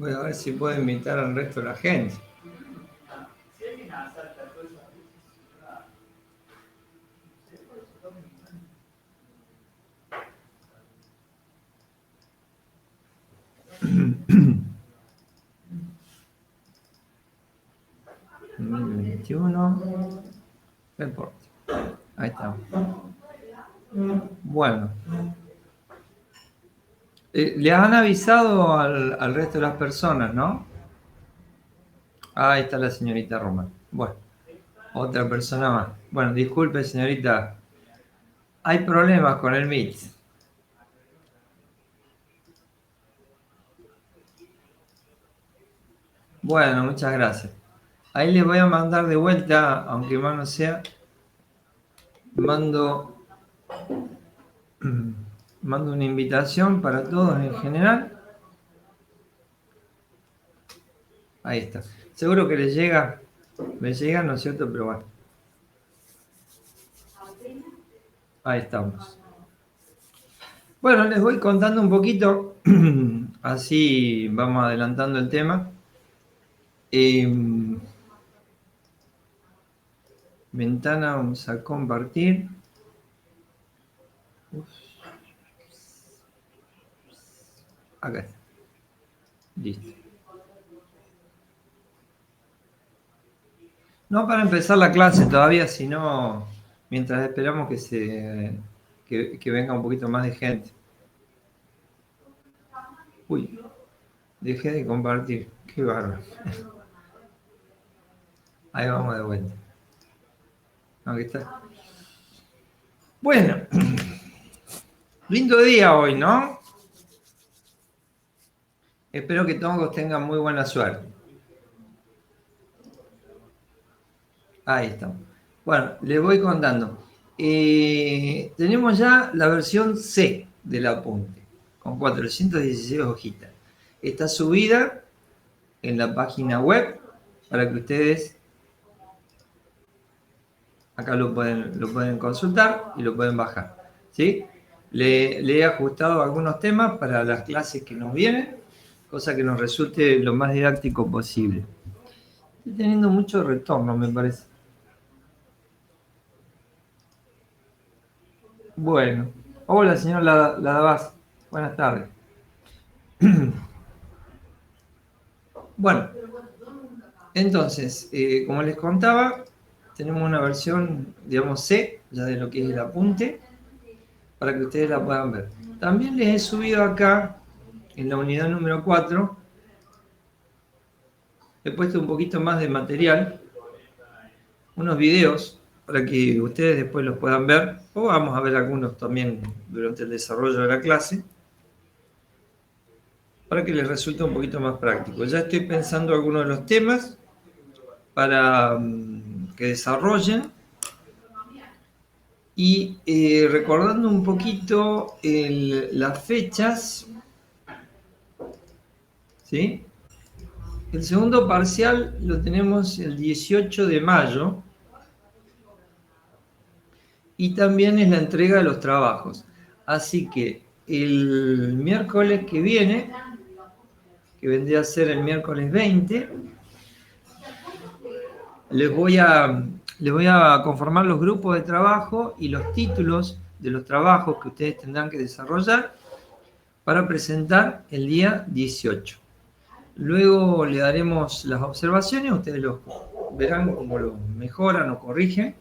Voy a ver si puedo invitar al resto de la gente. Report. Ahí está. Bueno. Le han avisado al resto de las personas, ¿no? Ahí está la señorita Román. Bueno, otra persona más. Bueno, disculpe, señorita. Hay problemas con el Meet. Bueno, muchas gracias. Ahí les voy a mandar de vuelta, aunque más no sea, mando una invitación para todos en general. Ahí está. Seguro que les llega, ¿no es cierto? Pero bueno. Ahí estamos. Bueno, les voy contando un poquito, así vamos adelantando el tema. Ventana, vamos a compartir. Acá está. Listo. No para empezar la clase todavía, sino mientras esperamos que venga un poquito más de gente. Uy, dejé de compartir. Qué bárbaro. Ahí vamos de vuelta. Aquí está. Bueno, lindo día hoy, ¿no? Espero que todos tengan muy buena suerte. Ahí estamos. Bueno, les voy contando. Tenemos ya la versión C del apunte, con 416 hojitas. Está subida en la página web para que ustedes acá lo pueden consultar y lo pueden bajar. ¿Sí? Le he ajustado algunos temas para las clases que nos vienen, cosa que nos resulte lo más didáctico posible. Estoy teniendo mucho retorno, me parece. Bueno, hola señor Ladavaz, buenas tardes. Bueno, entonces, como les contaba, tenemos una versión, digamos, C, ya de lo que es el apunte, para que ustedes la puedan ver. También les he subido acá, en la unidad número 4, he puesto un poquito más de material, unos videos, para que ustedes después los puedan ver, o vamos a ver algunos también durante el desarrollo de la clase, para que les resulte un poquito más práctico. Ya estoy pensando algunos de los temas para que desarrollen y recordando un poquito las fechas, ¿sí? El segundo parcial lo tenemos el 18 de mayo y también es la entrega de los trabajos. Así que el miércoles que viene, que vendría a ser el miércoles 20, les voy a conformar los grupos de trabajo y los títulos de los trabajos que ustedes tendrán que desarrollar para presentar el día 18. Luego le daremos las observaciones, ustedes los verán cómo lo mejoran o corrigen.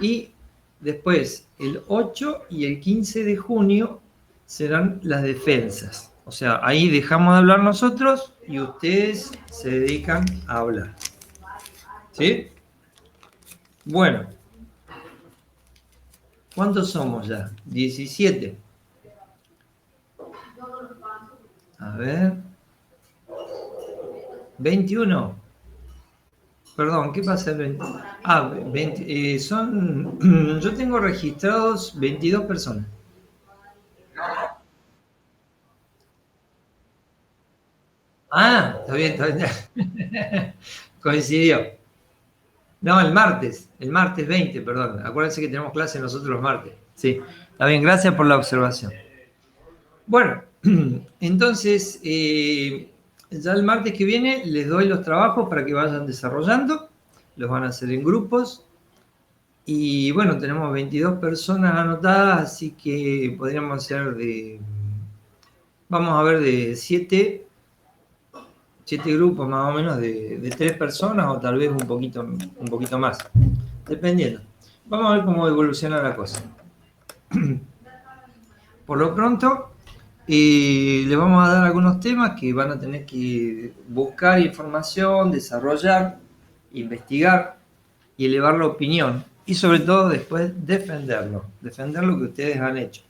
Y después, el 8 y el 15 de junio serán las defensas. O sea, ahí dejamos de hablar nosotros y ustedes se dedican a hablar. ¿Sí? Bueno. ¿Cuántos somos ya? 17. A ver. 21. Perdón, ¿qué pasa el 20? Ah, 20, yo tengo registrados 22 personas. Ah, está bien, está bien. Coincidió. No, el martes 20, perdón. Acuérdense que tenemos clase nosotros los martes. Sí, está bien, gracias por la observación. Bueno, entonces, Ya el martes que viene les doy los trabajos para que vayan desarrollando, los van a hacer en grupos. Y bueno, tenemos 22 personas anotadas, así que podríamos hacer vamos a ver de 7 grupos más o menos de 3 personas o tal vez un poquito más, dependiendo. Vamos a ver cómo evoluciona la cosa. Por lo pronto, le vamos a dar algunos temas que van a tener que buscar información, desarrollar, investigar y elevar la opinión. Y sobre todo después defender lo que ustedes han hecho.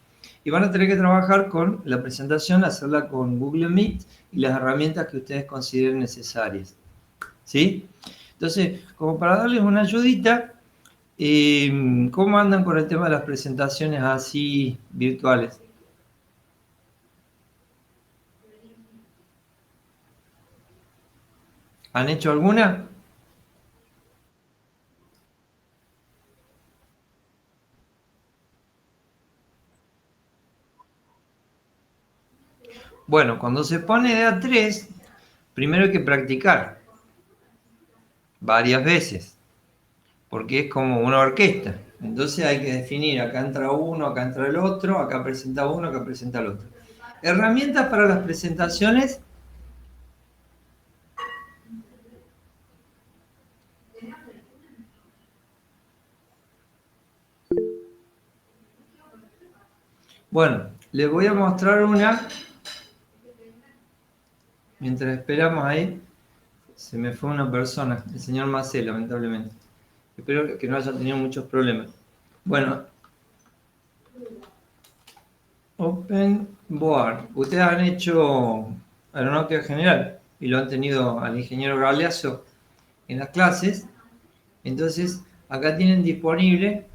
Y van a tener que trabajar con la presentación, hacerla con Google Meet y las herramientas que ustedes consideren necesarias. ¿Sí? Entonces, como para darles una ayudita, ¿cómo andan con el tema de las presentaciones así virtuales? ¿Han hecho alguna? Bueno, cuando se pone de A3, primero hay que practicar varias veces, porque es como una orquesta. Entonces hay que definir, acá entra uno, acá entra el otro, acá presenta uno, acá presenta el otro. Herramientas para las presentaciones. Bueno, les voy a mostrar una. Mientras esperamos ahí, se me fue una persona, el señor Macé, lamentablemente. Espero que no haya tenido muchos problemas. Bueno, Open Board. Ustedes han hecho aeronáutica general y lo han tenido al ingeniero Galeazzo en las clases. Entonces, acá tienen disponible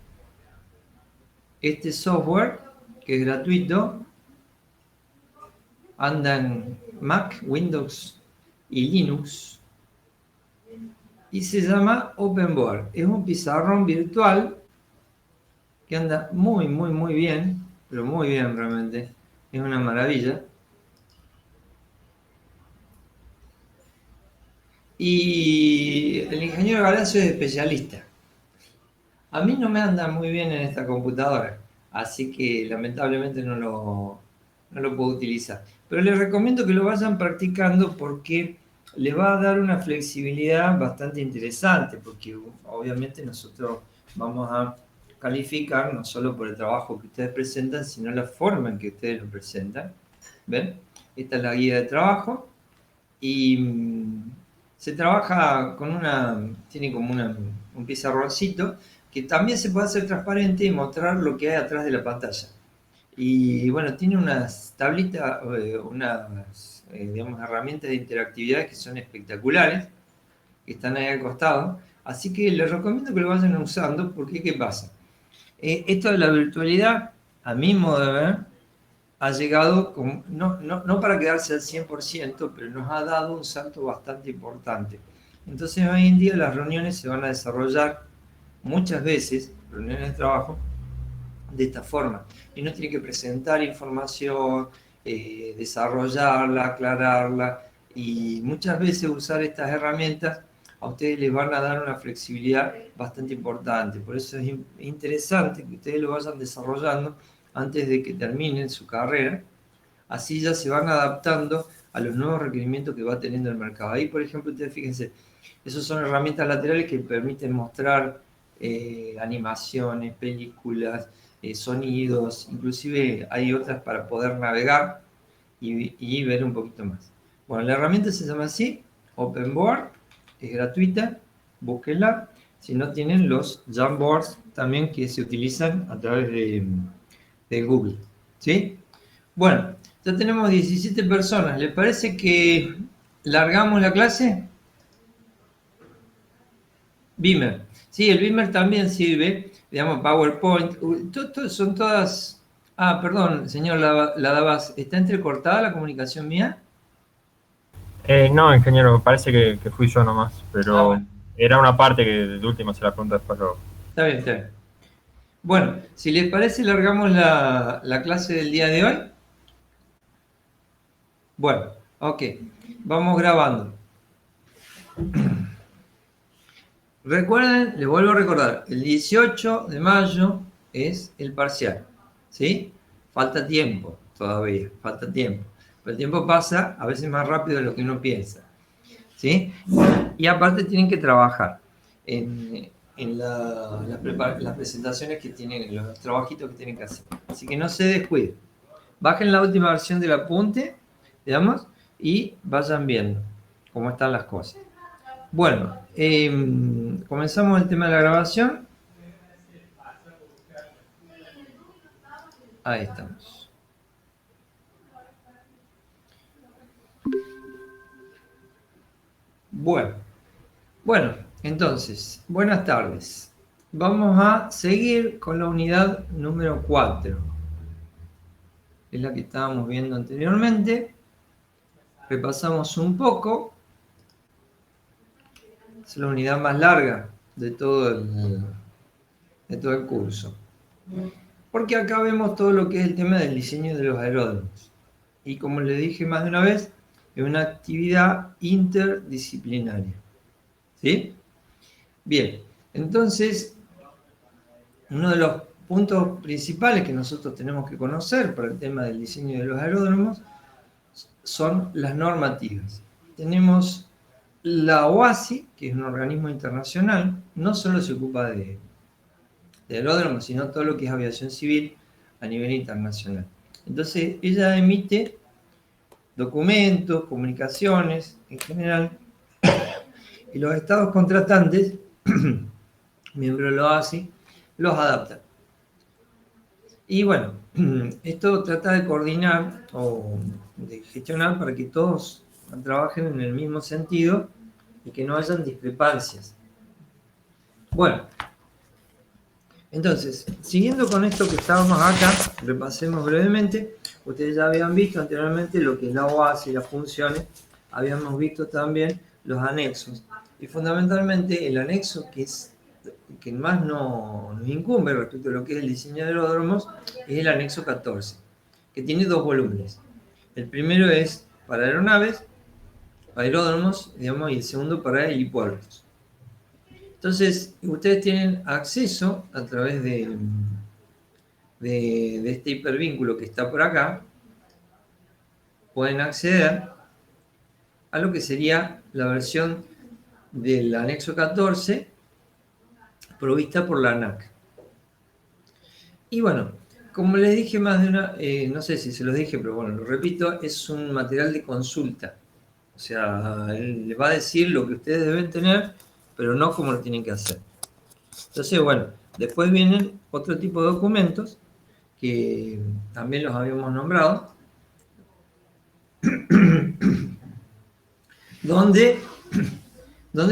este software que es gratuito. Anda en Mac, Windows y Linux. Y se llama OpenBoard. Es un pizarrón virtual que anda muy, muy, muy bien. Pero muy bien realmente. Es una maravilla. Y el ingeniero Galacio es especialista. A mí no me anda muy bien en esta computadora, así que lamentablemente no lo puedo utilizar. Pero les recomiendo que lo vayan practicando porque les va a dar una flexibilidad bastante interesante, porque obviamente nosotros vamos a calificar no solo por el trabajo que ustedes presentan, sino la forma en que ustedes lo presentan. ¿Ven? Esta es la guía de trabajo y se trabaja con tiene como un pizarroncito que también se puede hacer transparente y mostrar lo que hay atrás de la pantalla. Y bueno, tiene unas tablitas, unas digamos, herramientas de interactividad que son espectaculares, que están ahí al costado. Así que les recomiendo que lo vayan usando porque ¿qué pasa? Esto de la virtualidad, a mi modo de ver, ha llegado, no para quedarse al 100%, pero nos ha dado un salto bastante importante. Entonces hoy en día las reuniones se van a desarrollar muchas veces, reuniones de trabajo, de esta forma. Y no tiene que presentar información, desarrollarla, aclararla, y muchas veces usar estas herramientas a ustedes les van a dar una flexibilidad bastante importante. Por eso es interesante que ustedes lo vayan desarrollando antes de que terminen su carrera. Así ya se van adaptando a los nuevos requerimientos que va teniendo el mercado. Ahí, por ejemplo, ustedes fíjense, esas son herramientas laterales que permiten mostrar animaciones, películas, sonidos, inclusive hay otras para poder navegar y ver un poquito más. Bueno, la herramienta se llama así, OpenBoard, es gratuita, búsquenla. Si no, tienen los Jamboards también que se utilizan a través de Google. ¿Sí? Bueno, ya tenemos 17 personas. ¿Les parece que largamos la clase? Beamer. Sí, el Beamer también sirve, digamos, PowerPoint. Son todas... Ah, perdón, señor Ladabas, ¿está entrecortada la comunicación mía? No, ingeniero, parece que fui yo nomás, Ah, pero bueno, era una parte que de última se la pregunta después luego. está bien, está bien. Bueno, si les parece, largamos la clase del día de hoy. Bueno, ok. vamos grabando. Recuerden, les vuelvo a recordar, el 18 de mayo es el parcial, ¿sí? Falta tiempo todavía, falta tiempo. Pero el tiempo pasa a veces más rápido de lo que uno piensa, ¿sí? Y aparte tienen que trabajar en las presentaciones que tienen, los trabajitos que tienen que hacer. Así que no se descuiden. Bajen la última versión del apunte, digamos, y vayan viendo cómo están las cosas. Bueno, comenzamos el tema de la grabación. Ahí estamos. Bueno, entonces, buenas tardes. Vamos a seguir con la unidad número 4. Es la que estábamos viendo anteriormente. Repasamos un poco. Es la unidad más larga de todo el curso. Porque acá vemos todo lo que es el tema del diseño de los aeródromos. Y como les dije más de una vez, es una actividad interdisciplinaria. ¿Sí? Bien, entonces, uno de los puntos principales que nosotros tenemos que conocer para el tema del diseño de los aeródromos son las normativas. Tenemos la OASI, que es un organismo internacional, no solo se ocupa de aeródromos, sino todo lo que es aviación civil a nivel internacional. Entonces, ella emite documentos, comunicaciones en general, y los estados contratantes, miembros de la OASI, los adaptan. Y bueno, esto trata de coordinar o de gestionar para que todos trabajen en el mismo sentido y que no hayan discrepancias. Bueno, entonces, siguiendo con esto que estábamos acá, repasemos brevemente. Ustedes ya habían visto anteriormente lo que es la OASI y las funciones. Habíamos visto también los anexos. Y fundamentalmente el anexo que más nos incumbe respecto a lo que es el diseño de aeródromos es el anexo 14, que tiene 2 volúmenes. El primero es para aeronaves, aeródromos, digamos, y el segundo para helipuertos. Entonces, ustedes tienen acceso a través de este hipervínculo que está por acá, pueden acceder a lo que sería la versión del anexo 14 provista por la ANAC. Y bueno, como les dije más de una, no sé si se los dije, pero bueno, lo repito, es un material de consulta. O sea, él les va a decir lo que ustedes deben tener, pero no cómo lo tienen que hacer. Entonces, bueno, después vienen otro tipo de documentos que también los habíamos nombrado, donde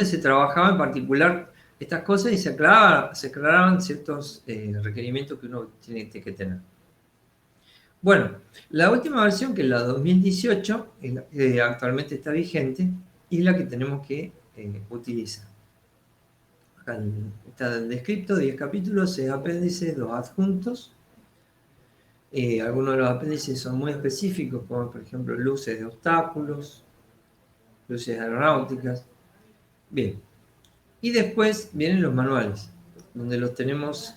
se trabajaba en particular estas cosas y se aclaraban ciertos requerimientos que uno tiene que tener. Bueno, la última versión, que es la 2018, es la que actualmente está vigente y es la que tenemos que utilizar. Acá está el descripto, 10 capítulos, 6 apéndices, 2 adjuntos. Algunos de los apéndices son muy específicos, como por ejemplo luces de obstáculos, luces aeronáuticas. Bien, y después vienen los manuales, donde los tenemos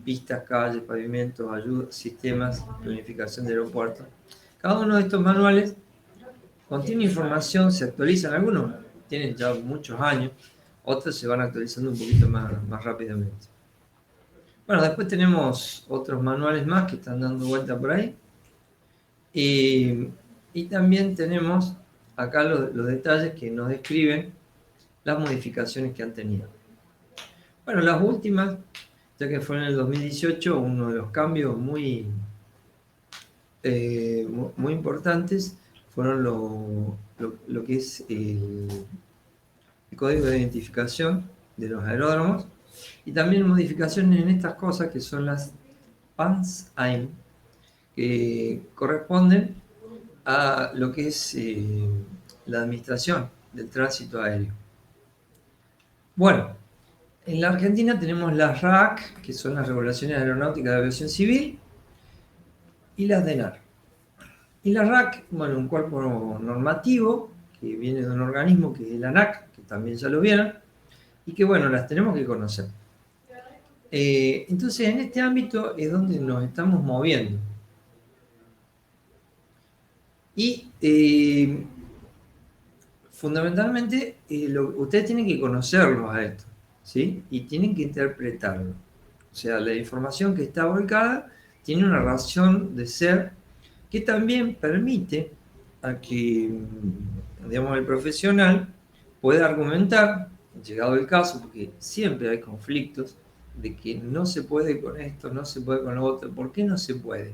pistas, calles, pavimentos, ayudas, sistemas, planificación de aeropuertos. Cada uno de estos manuales contiene información, se actualizan, algunos tienen ya muchos años, otros se van actualizando un poquito más rápidamente. Bueno, después tenemos otros manuales más que están dando vuelta por ahí. Y también tenemos acá los detalles que nos describen las modificaciones que han tenido. Bueno, las últimas, ya que fueron en el 2018, uno de los cambios muy importantes fueron lo que es el código de identificación de los aeródromos y también modificaciones en estas cosas que son las PANS-AIM, que corresponden a lo que es la administración del tránsito aéreo. Bueno, en la Argentina tenemos las RAC, que son las regulaciones aeronáuticas de aviación civil, y las DENAR. Y la RAC, bueno, un cuerpo normativo que viene de un organismo que es el ANAC, que también ya lo vieron, y que, bueno, las tenemos que conocer. Entonces, en este ámbito es donde nos estamos moviendo. Y fundamentalmente, ustedes tienen que conocerlos a esto, ¿sí? Y tienen que interpretarlo. O sea, la información que está volcada tiene una razón de ser que también permite a que, digamos, el profesional pueda argumentar, llegado el caso, porque siempre hay conflictos, de que no se puede con esto, no se puede con lo otro. ¿Por qué no se puede?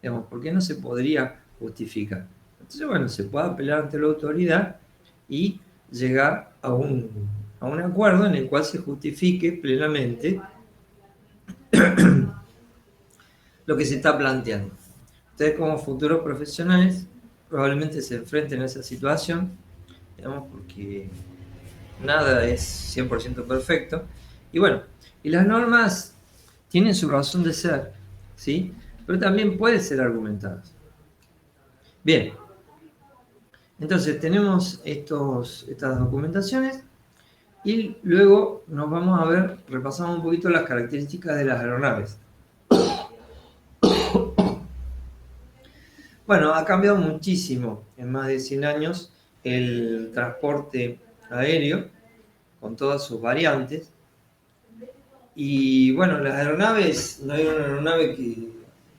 Digamos, ¿por qué no se podría justificar? Entonces, bueno, se puede apelar ante la autoridad y llegar a un acuerdo en el cual se justifique plenamente lo que se está planteando. Ustedes como futuros profesionales probablemente se enfrenten a esa situación, digamos, porque nada es 100% perfecto. Y bueno, y las normas tienen su razón de ser, ¿sí? Pero también pueden ser argumentadas. Bien, entonces tenemos estas documentaciones y luego nos vamos a ver, repasamos un poquito las características de las aeronaves. Bueno, ha cambiado muchísimo en más de 100 años el transporte aéreo con todas sus variantes. Y bueno, las aeronaves, no hay una aeronave que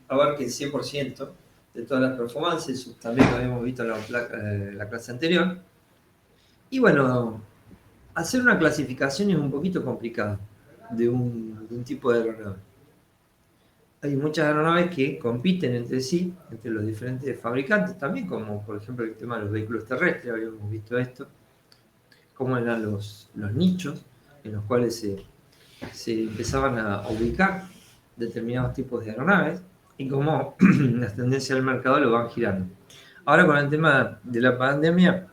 abarque el 100% de todas las performances, eso también lo habíamos visto en la clase anterior. Y bueno, hacer una clasificación es un poquito complicado de un tipo de aeronave. Hay muchas aeronaves que compiten entre sí, entre los diferentes fabricantes también, como por ejemplo el tema de los vehículos terrestres, habíamos visto esto, cómo eran los nichos en los cuales se empezaban a ubicar determinados tipos de aeronaves y cómo las tendencias del mercado lo van girando. Ahora con el tema de la pandemia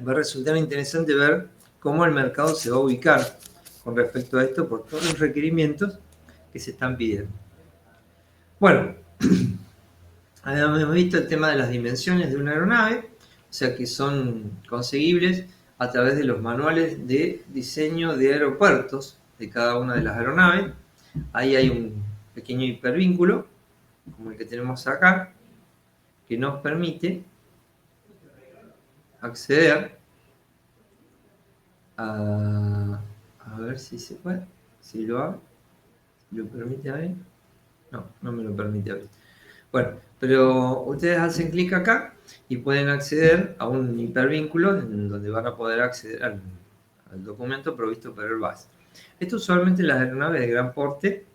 va a resultar interesante ver cómo el mercado se va a ubicar con respecto a esto por todos los requerimientos que se están pidiendo. Bueno, habíamos visto el tema de las dimensiones de una aeronave, o sea que son conseguibles a través de los manuales de diseño de aeropuertos de cada una de las aeronaves. Ahí hay un pequeño hipervínculo, como el que tenemos acá, que nos permite acceder a ver si se puede, si lo abre, ¿lo permite abrir? No, no me lo permite abrir. Bueno, pero ustedes hacen clic acá y pueden acceder a un hipervínculo en donde van a poder acceder al documento provisto por Airbus. Esto usualmente las aeronaves de gran porte,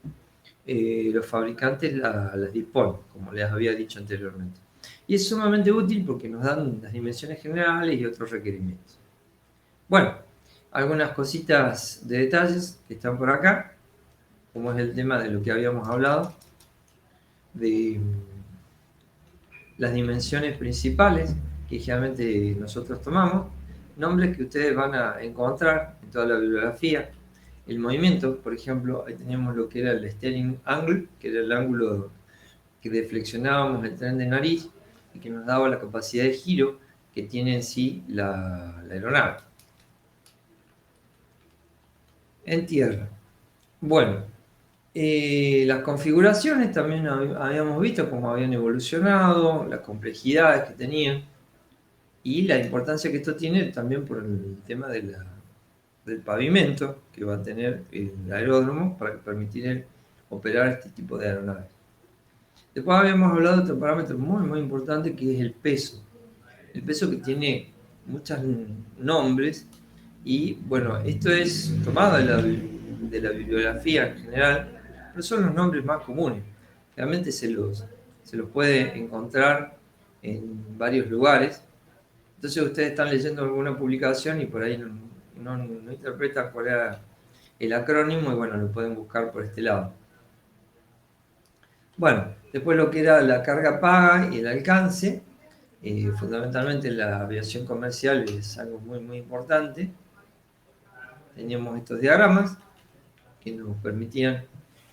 los fabricantes las disponen, como les había dicho anteriormente. Y es sumamente útil porque nos dan las dimensiones generales y otros requerimientos. Bueno, algunas cositas de detalles que están por acá, como es el tema de lo que habíamos hablado, de las dimensiones principales que generalmente nosotros tomamos, nombres que ustedes van a encontrar en toda la bibliografía. El movimiento, por ejemplo, ahí teníamos lo que era el steering angle, que era el ángulo que deflexionábamos el tren de nariz y que nos daba la capacidad de giro que tiene en sí la aeronave. En tierra. Bueno, las configuraciones también habíamos visto cómo habían evolucionado, las complejidades que tenían y la importancia que esto tiene también por el tema del pavimento que va a tener el aeródromo para permitir operar este tipo de aeronaves. Después habíamos hablado de otro parámetro muy, muy importante que es el peso. El peso que tiene muchos nombres y bueno, esto es tomado de la bibliografía en general, pero son los nombres más comunes. Realmente se los puede encontrar en varios lugares. Entonces ustedes están leyendo alguna publicación y por ahí no interpretan cuál era el acrónimo y bueno, lo pueden buscar por este lado. Bueno, después lo que era la carga paga y el alcance, fundamentalmente la aviación comercial es algo muy, muy importante. Teníamos estos diagramas que nos permitían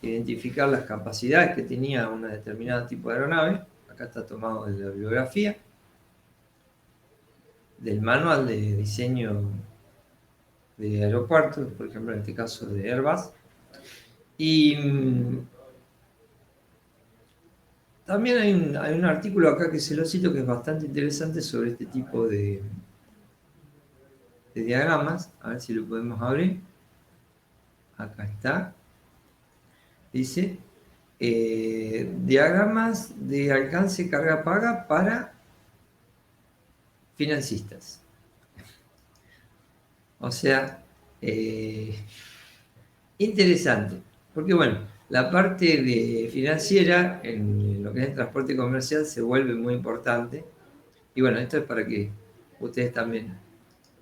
identificar las capacidades que tenía una determinada tipo de aeronave. acá está tomado de la bibliografía, del manual de diseño de aeropuertos, por ejemplo en este caso de Airbus. Y también hay un artículo acá que se lo cito que es bastante interesante sobre este tipo de diagramas. A ver si lo podemos abrir. Acá está. Dice, diagramas de alcance carga-paga para financistas. O sea, interesante. Porque bueno, la parte de financiera en lo que es el transporte comercial se vuelve muy importante. Y bueno, esto es para que ustedes también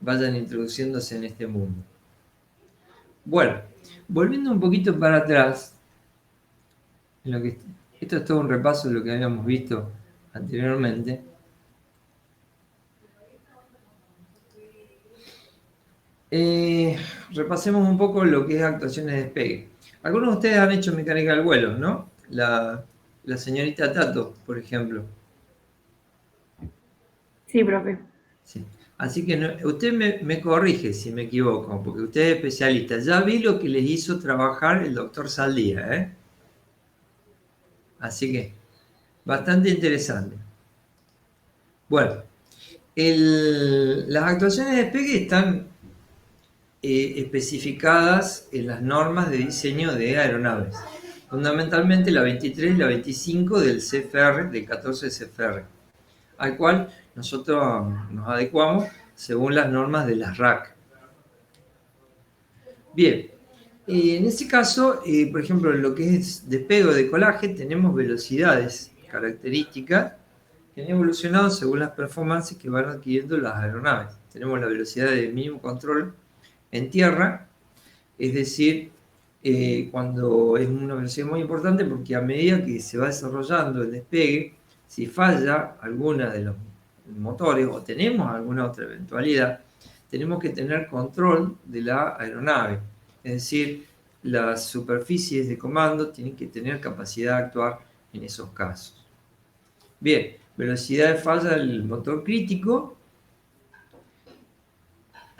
vayan introduciéndose en este mundo. Bueno, volviendo un poquito para atrás, esto es todo un repaso de lo que habíamos visto anteriormente. Repasemos un poco lo que es actuaciones de despegue. Algunos de ustedes han hecho mecánica del vuelo, ¿no? La señorita Tato, por ejemplo. Sí, profe. Sí. Así que usted me corrige si me equivoco, porque usted es especialista. Ya vi lo que les hizo trabajar el doctor Saldía, ¿eh? Así que, bastante interesante. Bueno, las actuaciones de despegue están especificadas en las normas de diseño de aeronaves. Fundamentalmente la 23 y la 25 del CFR, del 14 CFR, al cual nosotros nos adecuamos según las normas de las RAC. Bien, en este caso, por ejemplo, en lo que es despegue o decolaje, tenemos velocidades características que han evolucionado según las performances que van adquiriendo las aeronaves. Tenemos la velocidad de mínimo control en tierra, es decir, cuando es una velocidad muy importante porque a medida que se va desarrollando el despegue, si falla alguna de los motores o tenemos alguna otra eventualidad, tenemos que tener control de la aeronave, es decir, las superficies de comando tienen que tener capacidad de actuar en esos casos. Bien, velocidad de falla del motor crítico.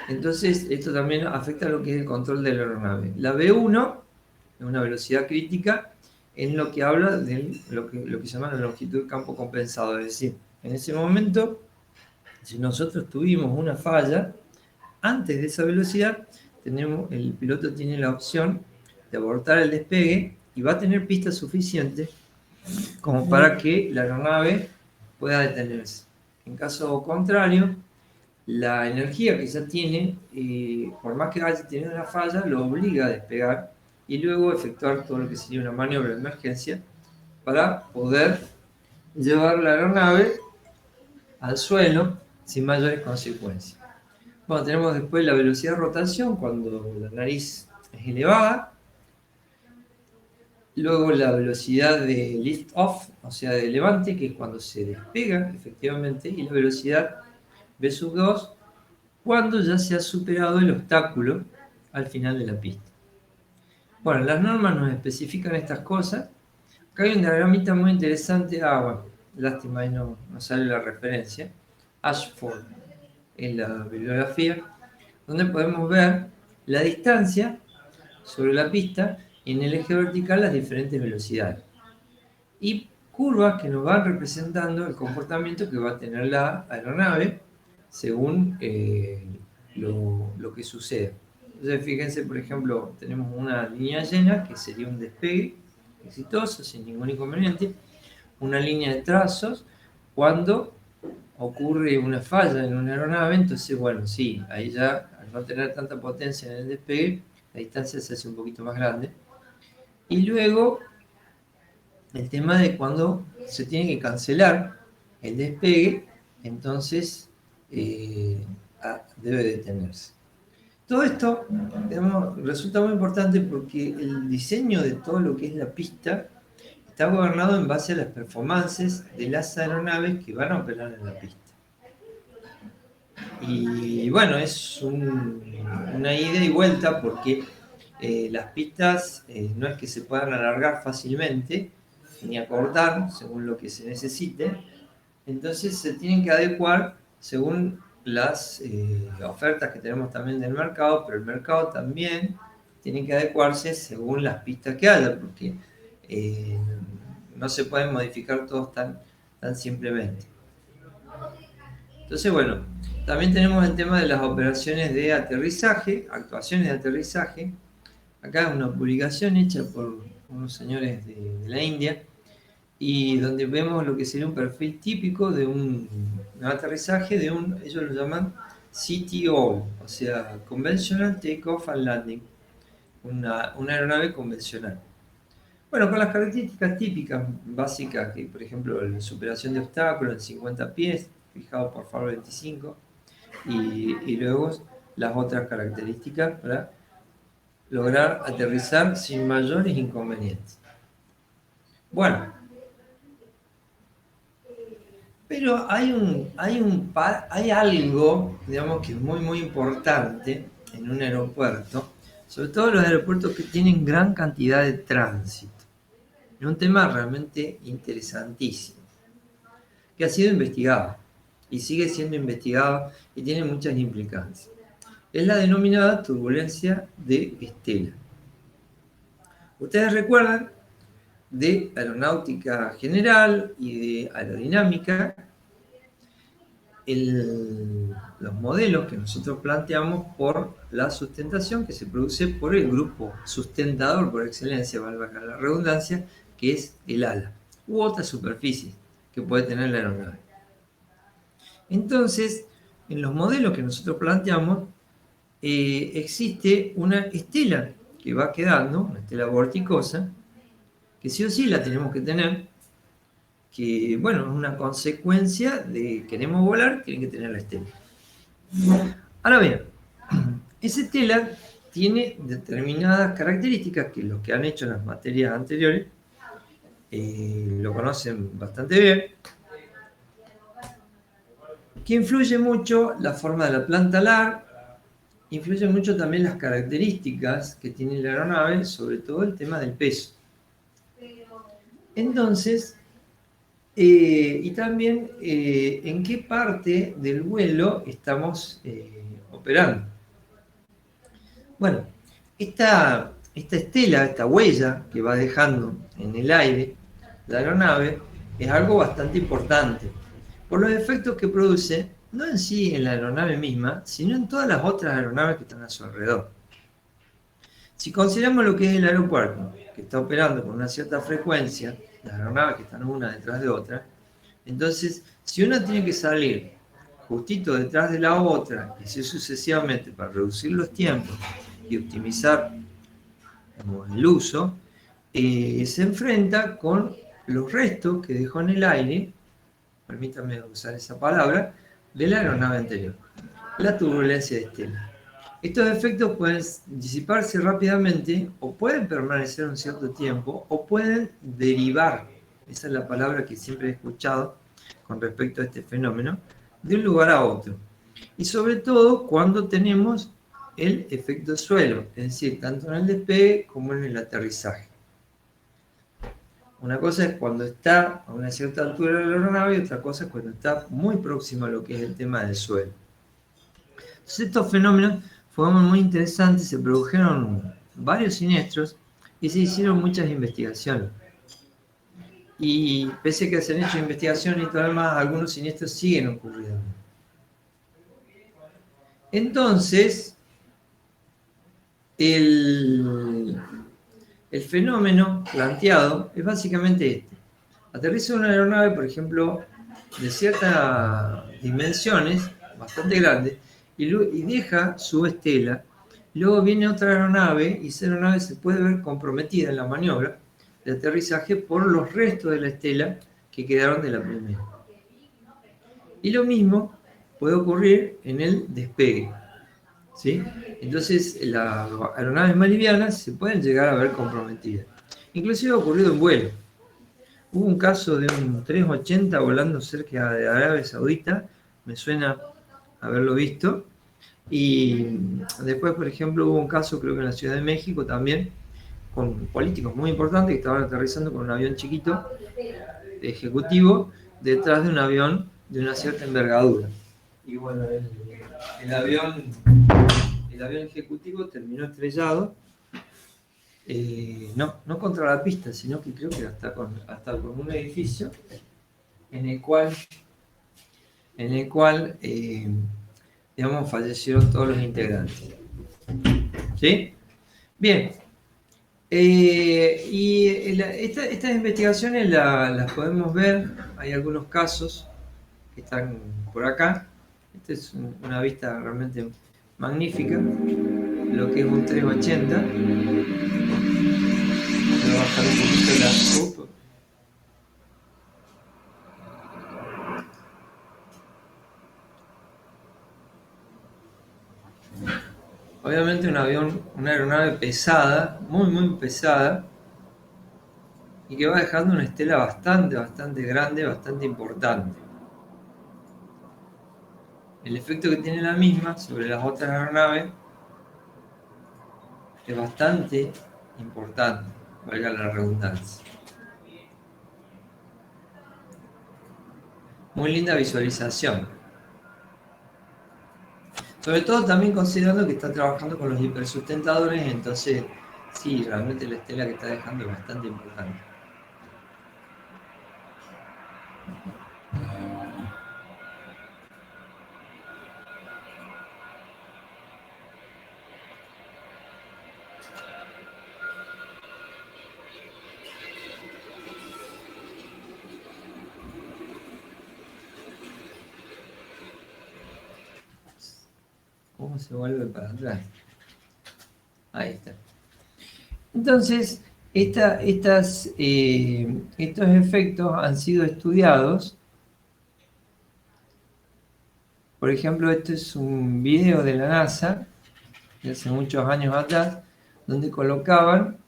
Entonces, esto también afecta a lo que es el control de la aeronave. La B1 es una velocidad crítica en lo que habla de lo que se llama la longitud de campo compensado. Es decir, en ese momento, si nosotros tuvimos una falla, antes de esa velocidad, el piloto tiene la opción de abortar el despegue y va a tener pista suficiente como para que la aeronave pueda detenerse. En caso contrario, la energía que ya tiene, por más que haya tenido una falla, lo obliga a despegar y luego efectuar todo lo que sería una maniobra de emergencia para poder llevar la aeronave al suelo sin mayores consecuencias. Bueno, tenemos después la velocidad de rotación cuando la nariz es elevada. Luego la velocidad de lift off, o sea de levante, que es cuando se despega efectivamente, y la velocidad V sub 2 cuando ya se ha superado el obstáculo al final de la pista. Bueno, las normas nos especifican estas cosas. Acá hay un diagramita muy interesante. Bueno, lástima ahí no sale la referencia. Ashford en la bibliografía, donde podemos ver la distancia sobre la pista y en el eje vertical las diferentes velocidades. Y curvas que nos van representando el comportamiento que va a tener la aeronave según lo que suceda. Entonces, fíjense, por ejemplo, tenemos una línea llena que sería un despegue exitoso, sin ningún inconveniente. Una línea de trazos cuando ocurre una falla en una aeronave, entonces, bueno, sí, ahí ya al no tener tanta potencia en el despegue, la distancia se hace un poquito más grande. Y luego, el tema de cuando se tiene que cancelar el despegue, entonces debe detenerse. Todo esto, digamos, resulta muy importante porque el diseño de todo lo que es la pista está gobernado en base a las performances de las aeronaves que van a operar en la pista. Y bueno, es una ida y vuelta porque las pistas no es que se puedan alargar fácilmente, ni acortar según lo que se necesite. Entonces se tienen que adecuar según las ofertas que tenemos también del mercado, pero el mercado también tiene que adecuarse según las pistas que haya, porque no se pueden modificar todos tan simplemente. Entonces, bueno, también tenemos el tema de las operaciones de aterrizaje, actuaciones de aterrizaje. Acá es una publicación hecha por unos señores de la India, y donde vemos lo que sería un perfil típico de un aterrizaje ellos lo llaman CTO, o sea, Conventional Takeoff and Landing, una aeronave convencional. Bueno, con las características típicas básicas, que por ejemplo la superación de obstáculos en 50 pies, fijado por FAR 25, y luego las otras características para lograr aterrizar sin mayores inconvenientes. Bueno, pero hay algo, digamos, que es muy importante en un aeropuerto, sobre todo los aeropuertos que tienen gran cantidad de tránsito. Es un tema realmente interesantísimo, que ha sido investigado y sigue siendo investigado y tiene muchas implicancias. Es la denominada turbulencia de Estela. Ustedes recuerdan de aeronáutica general y de aerodinámica, los modelos que nosotros planteamos por la sustentación que se produce por el grupo sustentador por excelencia, valga la redundancia, que es el ala, u otra superficie que puede tener la aeronave. Entonces, en los modelos que nosotros planteamos, existe una estela que va quedando, una estela vorticosa, que sí o sí la tenemos que tener, que bueno, es una consecuencia de queremos volar, tienen que tener la estela. Ahora bien, esa estela tiene determinadas características que los que han hecho las materias anteriores lo conocen bastante bien, que influye mucho la forma de la planta alar, influye mucho también las características que tiene la aeronave, sobre todo el tema del peso. Entonces, y también en qué parte del vuelo estamos operando. Bueno, esta estela, esta huella que va dejando en el aire la aeronave, es algo bastante importante, por los efectos que produce, no en sí en la aeronave misma, sino en todas las otras aeronaves que están a su alrededor. Si consideramos lo que es el aeropuerto, que está operando con una cierta frecuencia, las aeronaves que están una detrás de otra, entonces, si una tiene que salir justito detrás de la otra, y así sucesivamente para reducir los tiempos y optimizar el uso, se enfrenta con los restos que dejó en el aire, permítanme usar esa palabra, de la aeronave anterior, la turbulencia de estela. Estos efectos pueden disiparse rápidamente o pueden permanecer un cierto tiempo o pueden derivar, esa es la palabra que siempre he escuchado con respecto a este fenómeno, de un lugar a otro. Y sobre todo cuando tenemos el efecto suelo, es decir, tanto en el despegue como en el aterrizaje. Una cosa es cuando está a una cierta altura de la aeronave y otra cosa es cuando está muy próximo a lo que es el tema del suelo. Entonces, estos fenómenos fueron muy interesantes, se produjeron varios siniestros y se hicieron muchas investigaciones. Y pese a que se han hecho investigaciones y todo lo demás, algunos siniestros siguen ocurriendo. Entonces, el fenómeno planteado es básicamente este. Aterriza una aeronave, por ejemplo, de ciertas dimensiones, bastante grande, y deja su estela. Luego viene otra aeronave y esa aeronave se puede ver comprometida en la maniobra de aterrizaje por los restos de la estela que quedaron de la primera. Y lo mismo puede ocurrir en el despegue, ¿sí? Entonces las aeronaves más livianas se pueden llegar a ver comprometidas. Inclusive ha ocurrido en vuelo. Hubo un caso de un 380 volando cerca de Arabia Saudita, me suena haberlo visto, y después, por ejemplo, hubo un caso, creo que en la Ciudad de México también, con políticos muy importantes que estaban aterrizando con un avión chiquito, ejecutivo, detrás de un avión de una cierta envergadura. Y bueno, el avión ejecutivo terminó estrellado, no contra la pista, sino que creo que hasta con un edificio en el cual digamos, fallecieron todos los integrantes. ¿Sí? Bien. Y estas investigaciones las podemos ver, hay algunos casos que están por acá. Esta es una vista realmente magnífica, lo que es un 380. Voy a bajar un poquito la... Obviamente una aeronave pesada, muy pesada, y que va dejando una estela bastante grande, bastante importante. El efecto que tiene la misma sobre las otras aeronaves es bastante importante, valga la redundancia. Muy linda visualización. Sobre todo también considerando que está trabajando con los hipersustentadores, entonces sí, realmente la estela que está dejando es bastante importante. ¿Cómo se vuelve para atrás? Ahí está. Entonces, estos efectos han sido estudiados. Por ejemplo, este es un video de la NASA de hace muchos años atrás, donde colocaban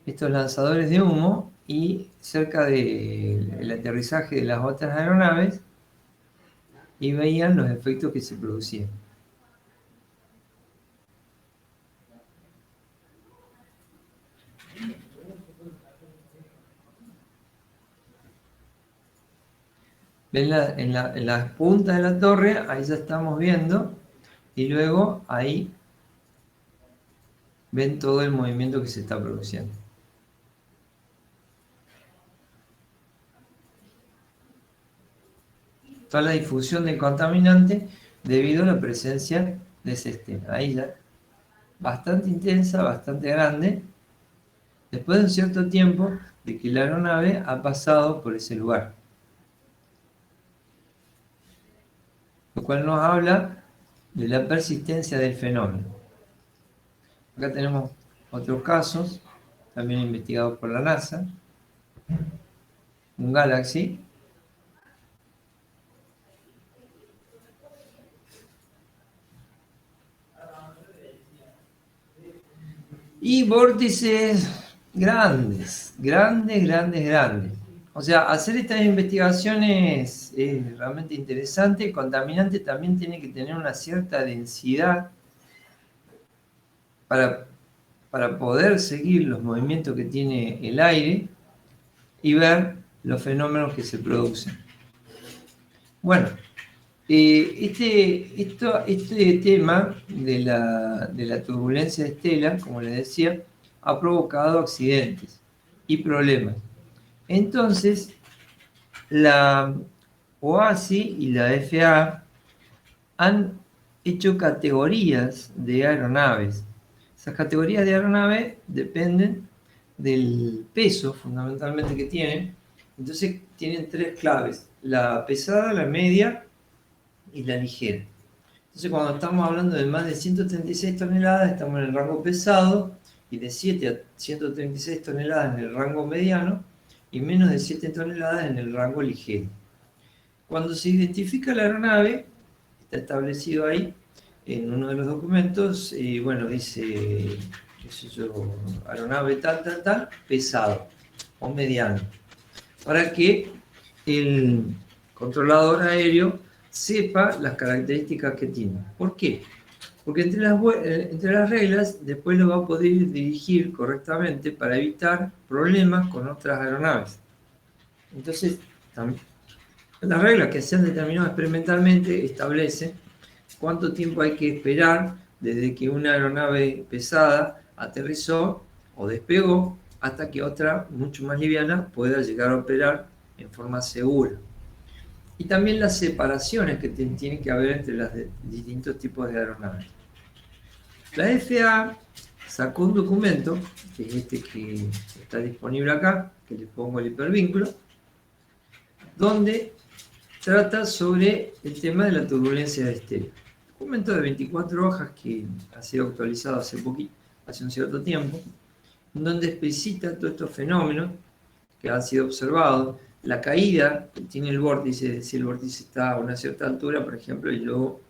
estos lanzadores de humo y cerca del aterrizaje de las otras aeronaves y veían los efectos que se producían. ¿Ven en la punta de la torre? Ahí ya estamos viendo, y luego ahí ven todo el movimiento que se está produciendo. Toda la difusión del contaminante debido a la presencia de ese estela. Ahí ya, bastante intensa, bastante grande, después de un cierto tiempo de que la aeronave ha pasado por ese lugar. Lo cual nos habla de la persistencia del fenómeno. Acá tenemos otros casos, también investigados por la NASA. Un Galaxy. Y vórtices grandes. O sea, hacer estas investigaciones es realmente interesante. El contaminante también tiene que tener una cierta densidad para poder seguir los movimientos que tiene el aire y ver los fenómenos que se producen. Bueno, este tema de la turbulencia de estela, como les decía, ha provocado accidentes y problemas. Entonces, la OASI y la FAA han hecho categorías de aeronaves. Esas categorías de aeronaves dependen del peso, fundamentalmente, que tienen. Entonces, tienen tres claves: la pesada, la media y la ligera. Entonces, cuando estamos hablando de más de 136 toneladas, estamos en el rango pesado, y de 7 a 136 toneladas en el rango mediano, y menos de 7 toneladas en el rango ligero. Cuando se identifica la aeronave, está establecido ahí en uno de los documentos, bueno, dice, qué sé yo, aeronave tal, pesado o mediano, para que el controlador aéreo sepa las características que tiene. ¿Por qué? Porque entre las reglas después lo va a poder dirigir correctamente para evitar problemas con otras aeronaves. Entonces, las reglas que se han determinado experimentalmente establecen cuánto tiempo hay que esperar desde que una aeronave pesada aterrizó o despegó hasta que otra mucho más liviana pueda llegar a operar en forma segura. Y también las separaciones que tienen que haber entre los distintos tipos de aeronaves. La FAA sacó un documento, que es este que está disponible acá, que le pongo el hipervínculo, donde trata sobre el tema de la turbulencia de estela. Documento de 24 hojas que ha sido actualizado hace un cierto tiempo, donde explicita todos estos fenómenos que han sido observados, la caída que tiene el vórtice, si el vórtice está a una cierta altura, por ejemplo, y luego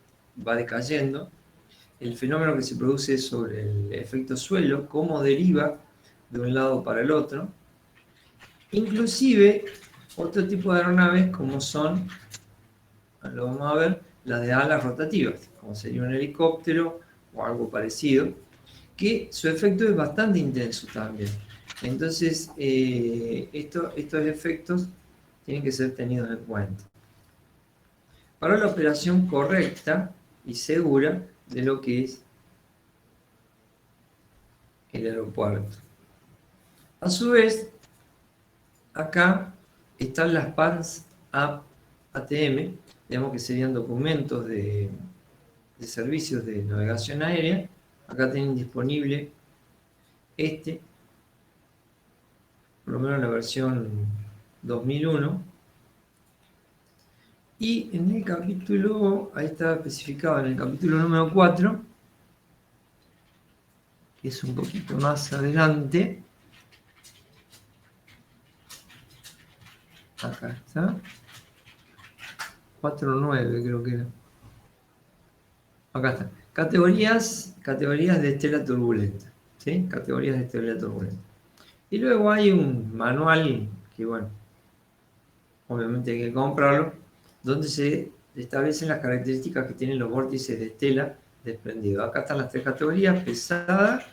va decayendo, el fenómeno que se produce sobre el efecto suelo, cómo deriva de un lado para el otro, inclusive otro tipo de aeronaves como son, lo vamos a ver, las de alas rotativas, como sería un helicóptero o algo parecido, que su efecto es bastante intenso también. Entonces, estos efectos tienen que ser tenidos en cuenta para la operación correcta y segura de lo que es el aeropuerto. A su vez, acá están las PANS ATM, digamos que serían documentos de servicios de navegación aérea. Acá tienen disponible por lo menos la versión 2001. Y en el capítulo, ahí está especificado en el capítulo número 4, que es un poquito más adelante. Acá está. 4.9 creo que era. Acá está. Categorías de estela turbulenta. ¿Sí? Categorías de estela turbulenta. Y luego hay un manual que, bueno, obviamente hay que comprarlo, donde se establecen las características que tienen los vórtices de estela desprendidos. Acá están las 3 categorías: pesada,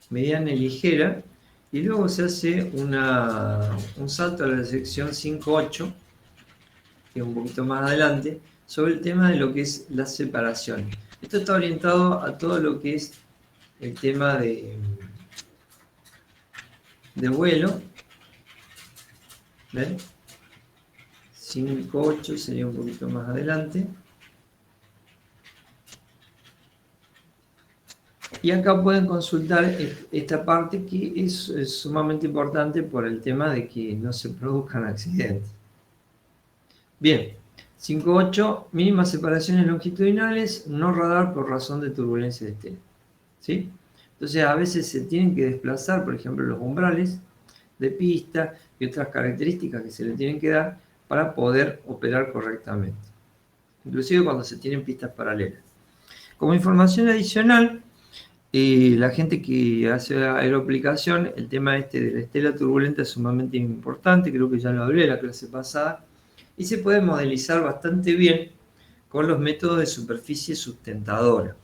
mediana y ligera. Y luego se hace un salto a la sección 5.8, que es un poquito más adelante, sobre el tema de lo que es la separación. Esto está orientado a todo lo que es el tema de vuelo. ¿Ven? 5.8 sería un poquito más adelante. Y acá pueden consultar esta parte que es sumamente importante por el tema de que no se produzcan accidentes. Bien, 5.8, mínimas separaciones longitudinales, no radar por razón de turbulencia de estela. ¿Sí? Entonces a veces se tienen que desplazar, por ejemplo, los umbrales de pista y otras características que se le tienen que dar para poder operar correctamente. Inclusive cuando se tienen pistas paralelas. Como información adicional, la gente que hace aeroaplicación, el tema de la estela turbulenta es sumamente importante, creo que ya lo hablé en la clase pasada, y se puede modelizar bastante bien con los métodos de superficie sustentadora,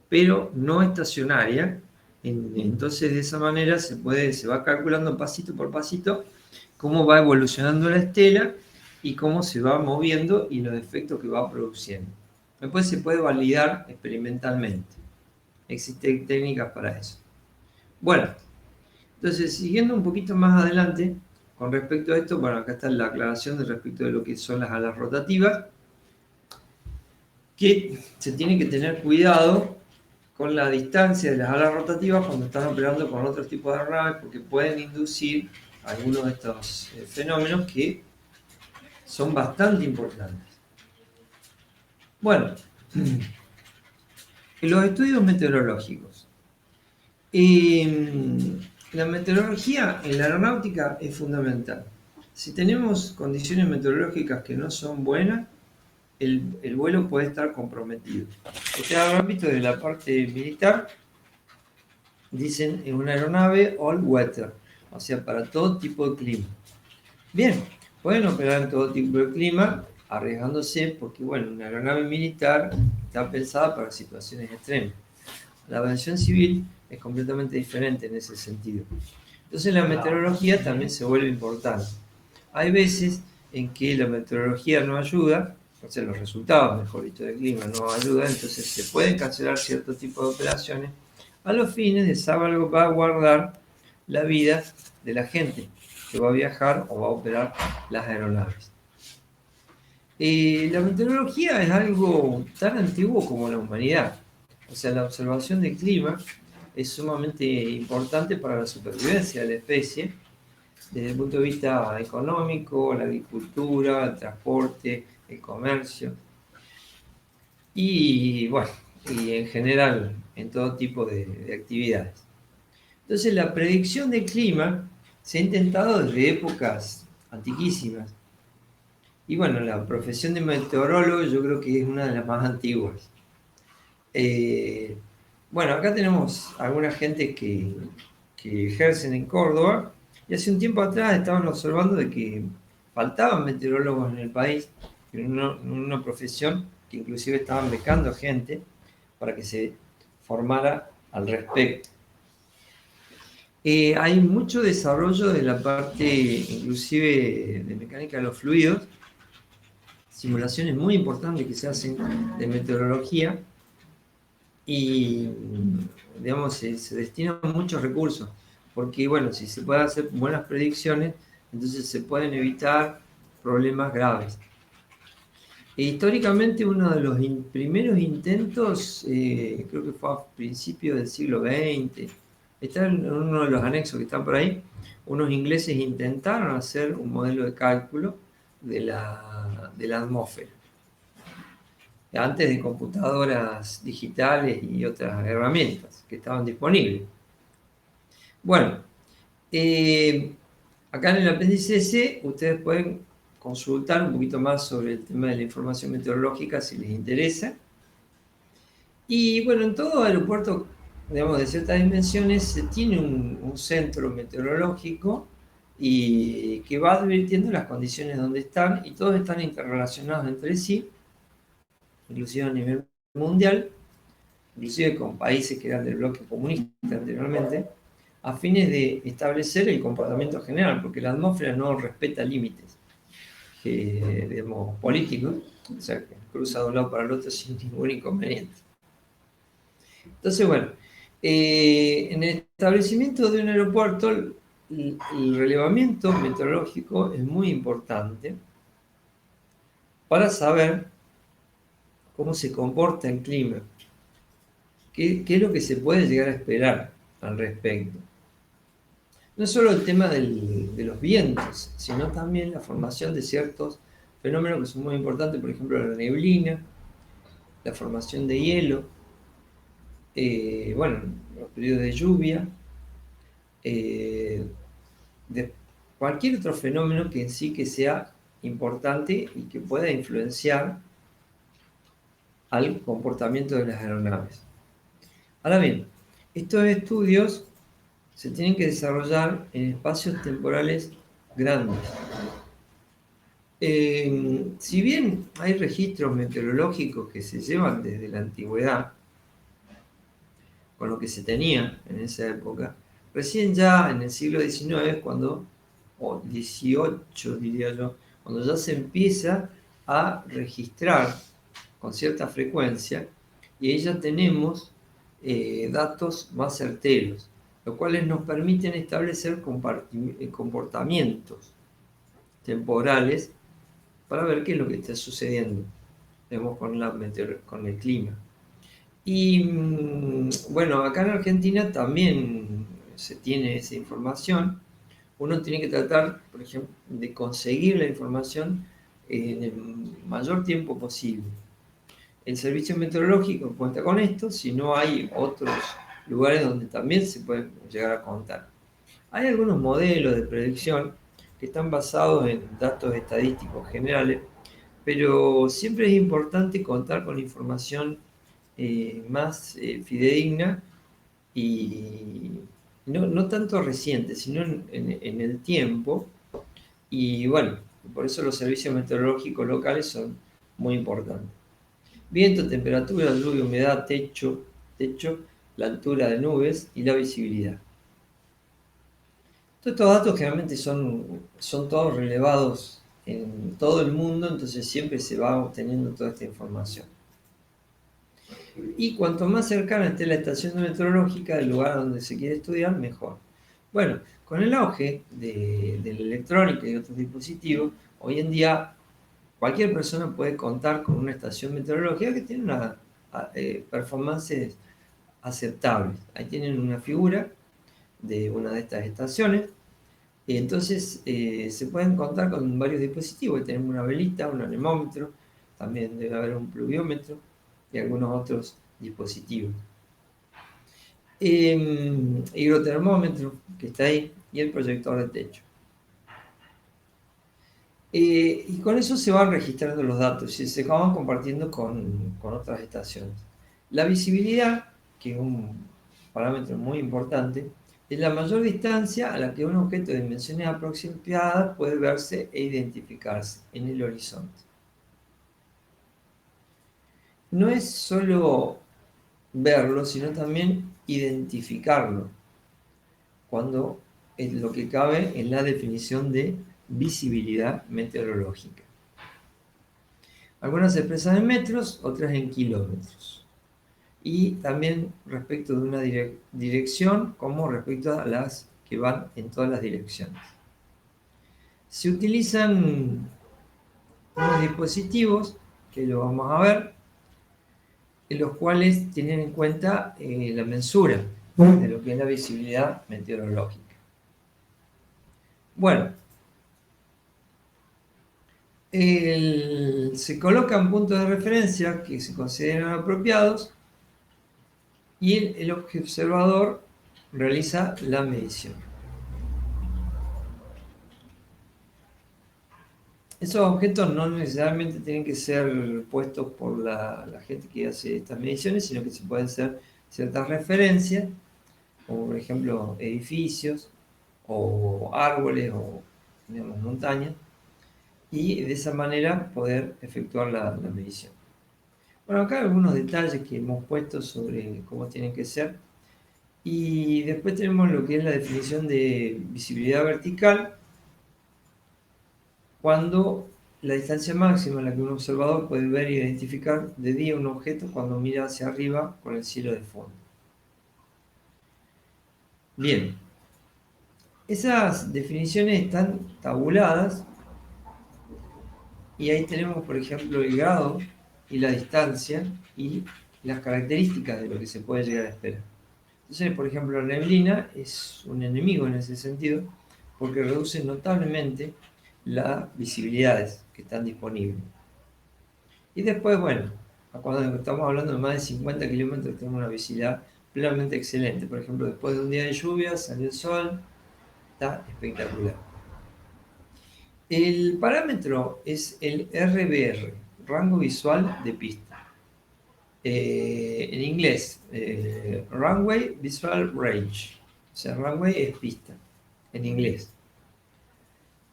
pero no estacionaria. Entonces de esa manera se va calculando pasito por pasito cómo va evolucionando la estela y cómo se va moviendo y los efectos que va produciendo. Después se puede validar experimentalmente. Existen técnicas para eso. Bueno, entonces siguiendo un poquito más adelante con respecto a esto, bueno, acá está la aclaración respecto de lo que son las alas rotativas, que se tiene que tener cuidado con la distancia de las alas rotativas cuando están operando con otros tipos de aeronaves, porque pueden inducir algunos de estos fenómenos que son bastante importantes. Bueno, en los estudios meteorológicos. La meteorología en la aeronáutica es fundamental. Si tenemos condiciones meteorológicas que no son buenas, el vuelo puede estar comprometido. Ustedes habrán visto de la parte militar, dicen en una aeronave all weather, o sea, para todo tipo de clima. Bien, pueden operar en todo tipo de clima, arriesgándose porque, bueno, una aeronave militar está pensada para situaciones extremas. La aviación civil es completamente diferente en ese sentido. Entonces la meteorología también se vuelve importante. Hay veces en que la meteorología no ayuda, o sea, los resultados, mejor dicho, del clima no ayudan, entonces se pueden cancelar cierto tipo de operaciones a los fines de salvaguardar la vida de la gente que va a viajar o va a operar las aeronaves. La meteorología es algo tan antiguo como la humanidad. O sea, la observación del clima es sumamente importante para la supervivencia de la especie, desde el punto de vista económico, la agricultura, el transporte, el comercio y, bueno, y en general en todo tipo de actividades. Entonces, la predicción del clima se ha intentado desde épocas antiquísimas. Y bueno, la profesión de meteorólogo yo creo que es una de las más antiguas. Eh, bueno, acá tenemos alguna gente que ejercen en Córdoba y hace un tiempo atrás estaban observando de que faltaban meteorólogos en el país, en una profesión que inclusive estaban becando gente para que se formara al respecto. Hay mucho desarrollo de la parte inclusive de mecánica de los fluidos, simulaciones muy importantes que se hacen de meteorología y, digamos, se destinan muchos recursos, porque, bueno, si se pueden hacer buenas predicciones, entonces se pueden evitar problemas graves. Históricamente, uno de los primeros intentos, creo que fue a principios del siglo XX, está en uno de los anexos que están por ahí, unos ingleses intentaron hacer un modelo de cálculo de la atmósfera antes de computadoras digitales y otras herramientas que estaban disponibles. Bueno, acá en el apéndice C ustedes pueden consultar un poquito más sobre el tema de la información meteorológica si les interesa. Y bueno, en todo aeropuerto, digamos, de ciertas dimensiones, se tiene un centro meteorológico y que va advirtiendo las condiciones donde están y todos están interrelacionados entre sí, inclusive a nivel mundial, inclusive con países que eran del bloque comunista anteriormente, a fines de establecer el comportamiento general, porque la atmósfera no respeta límites, digamos, políticos, o sea, que cruza de un lado para el otro sin ningún inconveniente. Entonces, bueno, en el establecimiento de un aeropuerto, el relevamiento meteorológico es muy importante para saber cómo se comporta el clima, qué es lo que se puede llegar a esperar al respecto. No solo el tema de los vientos, sino también la formación de ciertos fenómenos que son muy importantes, por ejemplo la neblina, la formación de hielo, bueno, los periodos de lluvia, de cualquier otro fenómeno que en sí que sea importante y que pueda influenciar al comportamiento de las aeronaves. Ahora bien, estos estudios se tienen que desarrollar en espacios temporales grandes. Si bien hay registros meteorológicos que se llevan desde la antigüedad, con lo que se tenía en esa época, recién ya en el siglo XIX, o XVIII diría yo, cuando ya se empieza a registrar con cierta frecuencia y ahí ya tenemos datos más certeros, los cuales nos permiten establecer comportamientos temporales para ver qué es lo que está sucediendo, digamos, con el clima. Y bueno, acá en Argentina también se tiene esa información. Uno tiene que tratar, por ejemplo, de conseguir la información en el mayor tiempo posible. El servicio meteorológico cuenta con esto, si no hay otros lugares donde también se puede llegar a contar. Hay algunos modelos de predicción que están basados en datos estadísticos generales, pero siempre es importante contar con información más fidedigna y no tanto reciente, sino en el tiempo. Y bueno, por eso los servicios meteorológicos locales son muy importantes. Viento, temperatura, lluvia, humedad, techo, la altura de nubes y la visibilidad. Todos estos datos generalmente son todos relevados en todo el mundo, entonces siempre se va obteniendo toda esta información. Y cuanto más cercana esté la estación meteorológica del lugar donde se quiere estudiar, mejor. Bueno, con el auge de la electrónica y otros dispositivos, hoy en día cualquier persona puede contar con una estación meteorológica que tiene una performance aceptable. Ahí tienen una figura de una de estas estaciones. Y entonces se pueden contar con varios dispositivos. Ahí tenemos una velita, un anemómetro, también debe haber un pluviómetro y algunos otros dispositivos. Hidrotermómetro, que está ahí, y el proyector de techo. Y con eso se van registrando los datos y se van compartiendo con otras estaciones. La visibilidad, que es un parámetro muy importante, es la mayor distancia a la que un objeto de dimensiones aproximadas puede verse e identificarse en el horizonte. No es solo verlo, sino también identificarlo, cuando es lo que cabe en la definición de visibilidad meteorológica. Algunas se expresan en metros, otras en kilómetros. Y también respecto de una dirección, como respecto a las que van en todas las direcciones. Se utilizan unos dispositivos, que lo vamos a ver, en los cuales tienen en cuenta la mensura de lo que es la visibilidad meteorológica. Bueno, se colocan puntos de referencia que se consideran apropiados y el observador realiza la medición. Esos objetos no necesariamente tienen que ser puestos por la gente que hace estas mediciones, sino que se pueden hacer ciertas referencias, como por ejemplo edificios o árboles o digamos, montañas, y de esa manera poder efectuar la medición. Bueno, acá hay algunos detalles que hemos puesto sobre cómo tienen que ser. Y después tenemos lo que es la definición de visibilidad vertical, cuando la distancia máxima en la que un observador puede ver e identificar de día un objeto cuando mira hacia arriba con el cielo de fondo. Bien, esas definiciones están tabuladas y ahí tenemos, por ejemplo, el grado y la distancia y las características de lo que se puede llegar a esperar. Entonces, por ejemplo, la neblina es un enemigo en ese sentido porque reduce notablemente las visibilidades que están disponibles. Y después, bueno, cuando estamos hablando de más de 50 kilómetros tenemos una visibilidad plenamente excelente. Por ejemplo, después de un día de lluvia, salió el sol, está espectacular. El parámetro es el RVR, rango visual de pista. En inglés, Runway Visual Range. O sea, runway es pista, en inglés.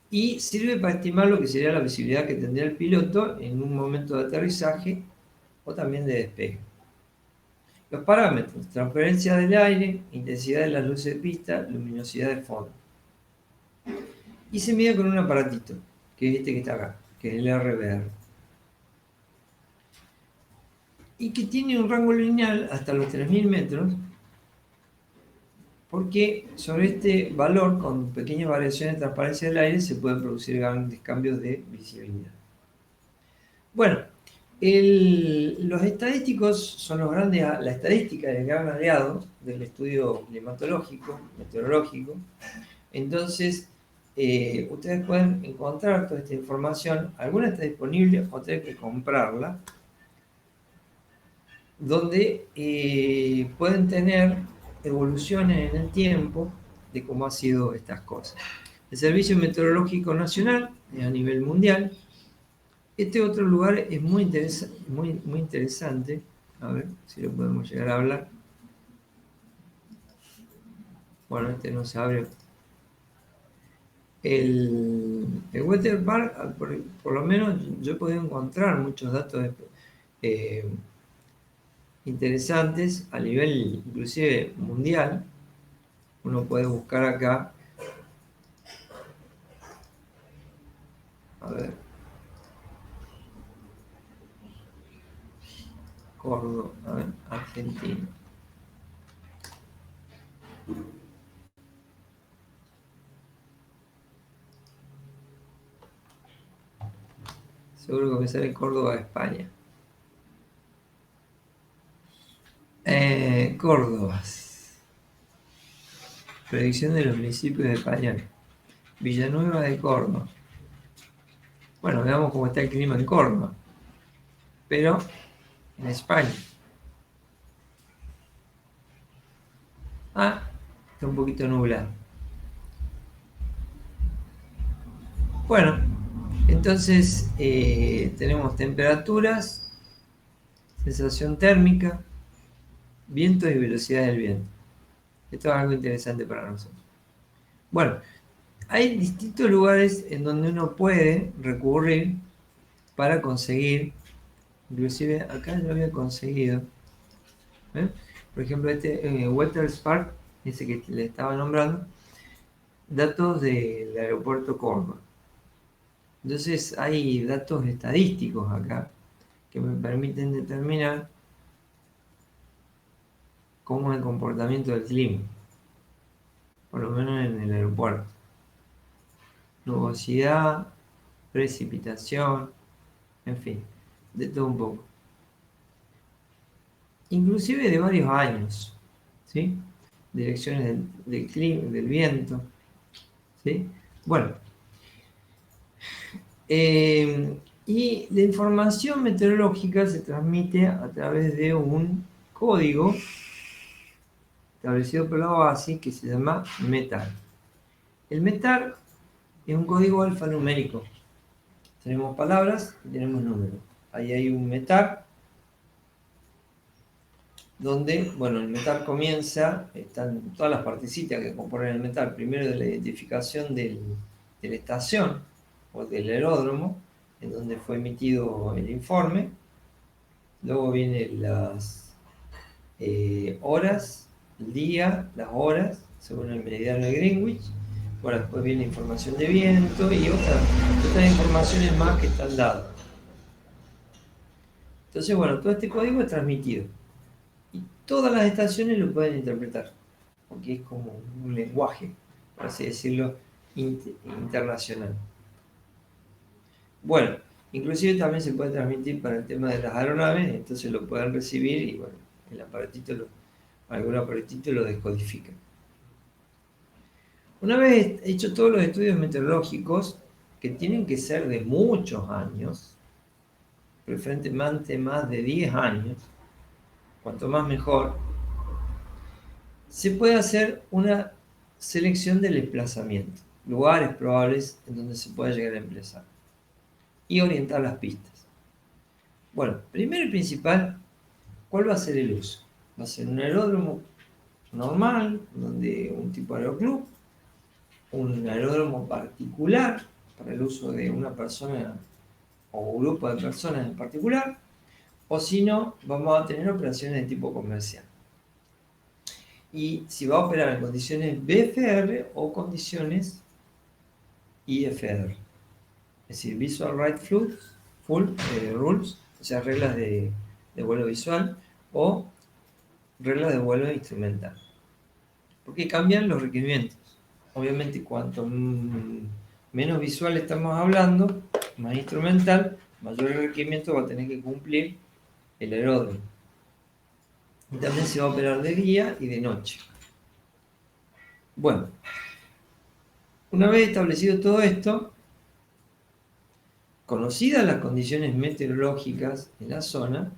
Y sirve para estimar lo que sería la visibilidad que tendría el piloto en un momento de aterrizaje o también de despegue. Los parámetros: transparencia del aire, intensidad de las luces de pista, luminosidad de fondo. Y se mide con un aparatito, que es este que está acá, que es el RVR. Y que tiene un rango lineal hasta los 3000 metros, porque sobre este valor, con pequeñas variaciones de transparencia del aire, se pueden producir grandes cambios de visibilidad. Bueno, los estadísticos son la estadística es el gran aliado del estudio climatológico, meteorológico. Entonces, ustedes pueden encontrar toda esta información, alguna está disponible, otra hay que comprarla, donde pueden tener evoluciones en el tiempo de cómo han sido estas cosas. El Servicio Meteorológico Nacional, a nivel mundial. Este otro lugar es muy interesante. A ver si lo podemos llegar a hablar. Bueno, este no se abre. El Weather Park, por lo menos yo he podido encontrar muchos datos eh, interesantes a nivel inclusive mundial. Uno puede buscar acá, a ver, Córdoba, a ver, Argentina. Seguro que me sale Córdoba, España. Córdoba. Predicción de los municipios de España. Villanueva de Córdoba. Bueno, veamos cómo está el clima en Córdoba. Pero en España. Ah, está un poquito nublado. Bueno, entonces tenemos temperaturas, sensación térmica, viento y velocidad del viento. Esto es algo interesante para nosotros. Bueno, hay distintos lugares en donde uno puede recurrir para conseguir, inclusive acá yo había conseguido, ¿eh? Por ejemplo, este Wetherspark, ese que le estaba nombrando, datos del aeropuerto Córdoba. Entonces hay datos estadísticos acá que me permiten determinar cómo es el comportamiento del clima, por lo menos en el aeropuerto. Nubosidad, precipitación, en fin, de todo un poco. Inclusive de varios años, ¿sí? Direcciones del clima, del viento, ¿sí? Bueno, y la información meteorológica se transmite a través de un código establecido por la OASI que se llama METAR. El METAR es un código alfanumérico. Tenemos palabras y tenemos números. Ahí hay un METAR donde, bueno, el METAR comienza, están todas las partecitas que componen el METAR, primero de la identificación de la estación o del aeródromo, en donde fue emitido el informe, luego vienen las horas, el día, las horas, según el meridiano de Greenwich, bueno, después viene información de viento y otras informaciones más que están dadas. Entonces, bueno, todo este código es transmitido. Y todas las estaciones lo pueden interpretar, porque es como un lenguaje, por así decirlo, internacional. Bueno, inclusive también se puede transmitir para el tema de las aeronaves, entonces lo pueden recibir y bueno, algún aparatito lo descodifica. Una vez hecho todos los estudios meteorológicos, que tienen que ser de muchos años, preferentemente más de 10 años, cuanto más mejor, se puede hacer una selección del desplazamiento, lugares probables en donde se pueda llegar a emplazar y orientar las pistas. Bueno, primero y principal, ¿cuál va a ser el uso? Va a ser un aeródromo normal, donde un tipo de aeroclub, un aeródromo particular para el uso de una persona o grupo de personas en particular, o si no, vamos a tener operaciones de tipo comercial. Y si va a operar en condiciones VFR o condiciones IFR, es decir, Visual Right Full Rules, o sea, reglas de vuelo visual o reglas de vuelo instrumental, porque cambian los requerimientos. Obviamente, cuanto menos visual estamos hablando, más instrumental, mayor requerimiento va a tener que cumplir el aeródromo. Y también se va a operar de día y de noche. Bueno, una vez establecido todo esto, conocidas las condiciones meteorológicas en la zona,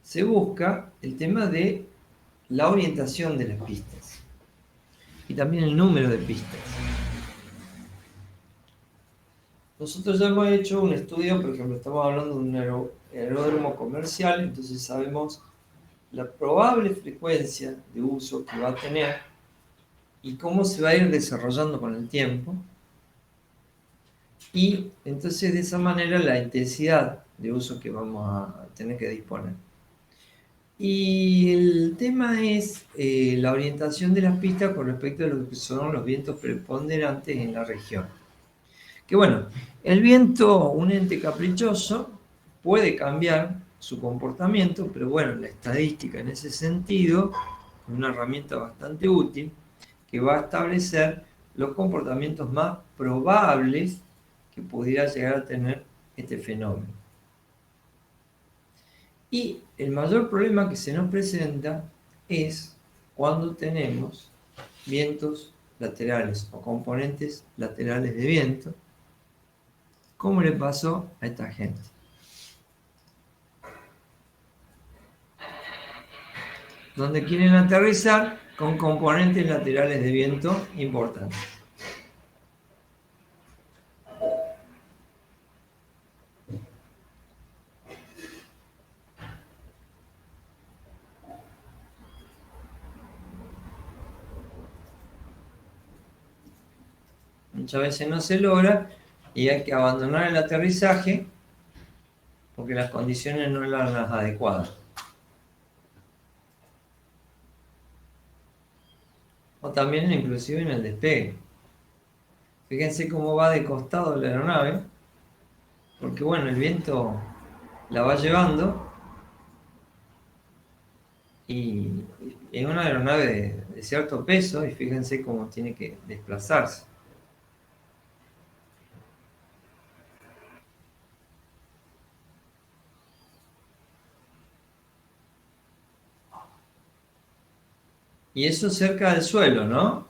se busca el tema de la orientación de las pistas y también el número de pistas. Nosotros ya hemos hecho un estudio, por ejemplo, estamos hablando de un aeródromo comercial, entonces sabemos la probable frecuencia de uso que va a tener y cómo se va a ir desarrollando con el tiempo. Y entonces de esa manera la intensidad de uso que vamos a tener que disponer. Y el tema es la orientación de las pistas con respecto a lo que son los vientos preponderantes en la región. Que bueno, el viento, un ente caprichoso, puede cambiar su comportamiento, pero bueno, la estadística en ese sentido es una herramienta bastante útil que va a establecer los comportamientos más probables que pudiera llegar a tener este fenómeno. Y el mayor problema que se nos presenta es cuando tenemos vientos laterales o componentes laterales de viento, como le pasó a esta gente. Donde quieren aterrizar con componentes laterales de viento importantes. Muchas veces no se logra y hay que abandonar el aterrizaje porque las condiciones no eran las adecuadas. O también inclusive en el despegue. Fíjense cómo va de costado la aeronave, porque bueno, el viento la va llevando y es una aeronave de cierto peso y fíjense cómo tiene que desplazarse. Y eso cerca del suelo, ¿no?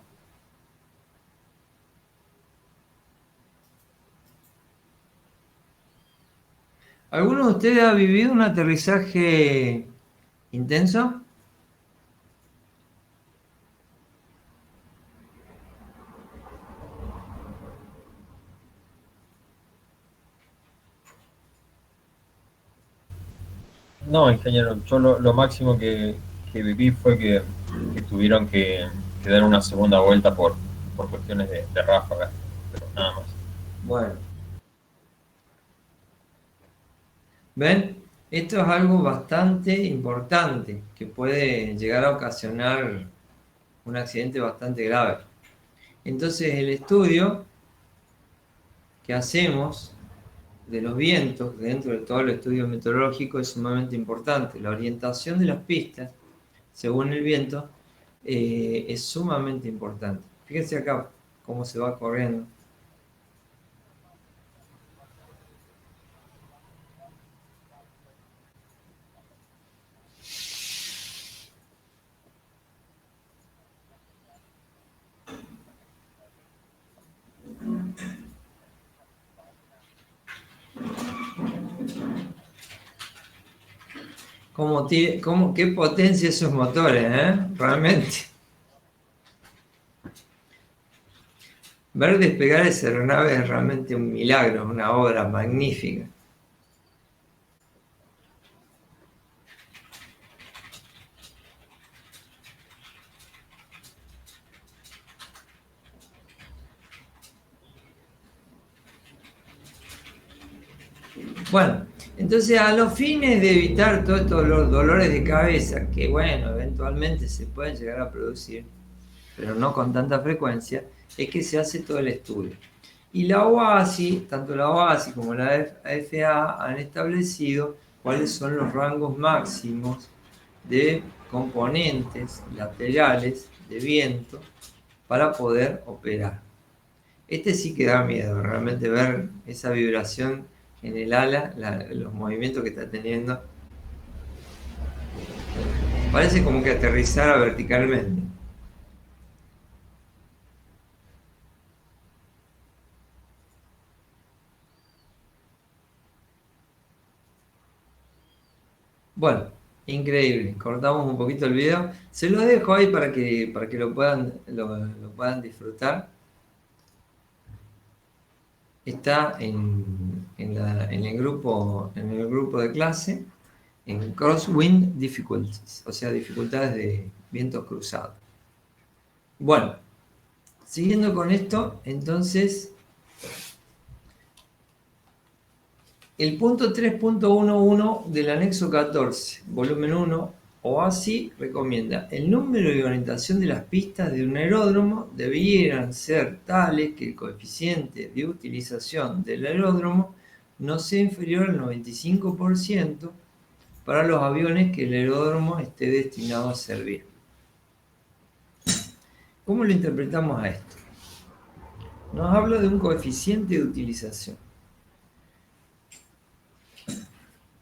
¿Alguno de ustedes ha vivido un aterrizaje intenso? No, ingeniero, yo lo máximo que viví fue que tuvieron que dar una segunda vuelta por cuestiones de ráfaga, pero nada más. Bueno, ¿ven? Esto es algo bastante importante que puede llegar a ocasionar un accidente bastante grave. Entonces el estudio que hacemos de los vientos dentro de todo el estudio meteorológico es sumamente importante. La orientación de las pistas según el viento es sumamente importante. Fíjense acá cómo se va corriendo. Qué potencia esos motores, realmente. Ver despegar esa aeronave es realmente un milagro, una obra magnífica. Bueno, entonces a los fines de evitar todos estos dolores de cabeza, que bueno, eventualmente se pueden llegar a producir, pero no con tanta frecuencia, es que se hace todo el estudio. Y la OASI, tanto la OASI como la FAA han establecido cuáles son los rangos máximos de componentes laterales de viento para poder operar. Este sí que da miedo, realmente ver esa vibración en el ala, los movimientos que está teniendo. Parece como que aterrizara verticalmente. Bueno, increíble. Cortamos un poquito el video. Se los dejo ahí para que lo puedan disfrutar. Está en el grupo de clase en Crosswind Difficulties, o sea, dificultades de vientos cruzados. Bueno, siguiendo con esto, entonces El punto 3.11 del anexo 14, volumen 1, OASI, recomienda el número y orientación de las pistas de un aeródromo debieran ser tales que el coeficiente de utilización del aeródromo no sea inferior al 95% para los aviones que el aeródromo esté destinado a servir. ¿Cómo lo interpretamos a esto? Nos habla de un coeficiente de utilización.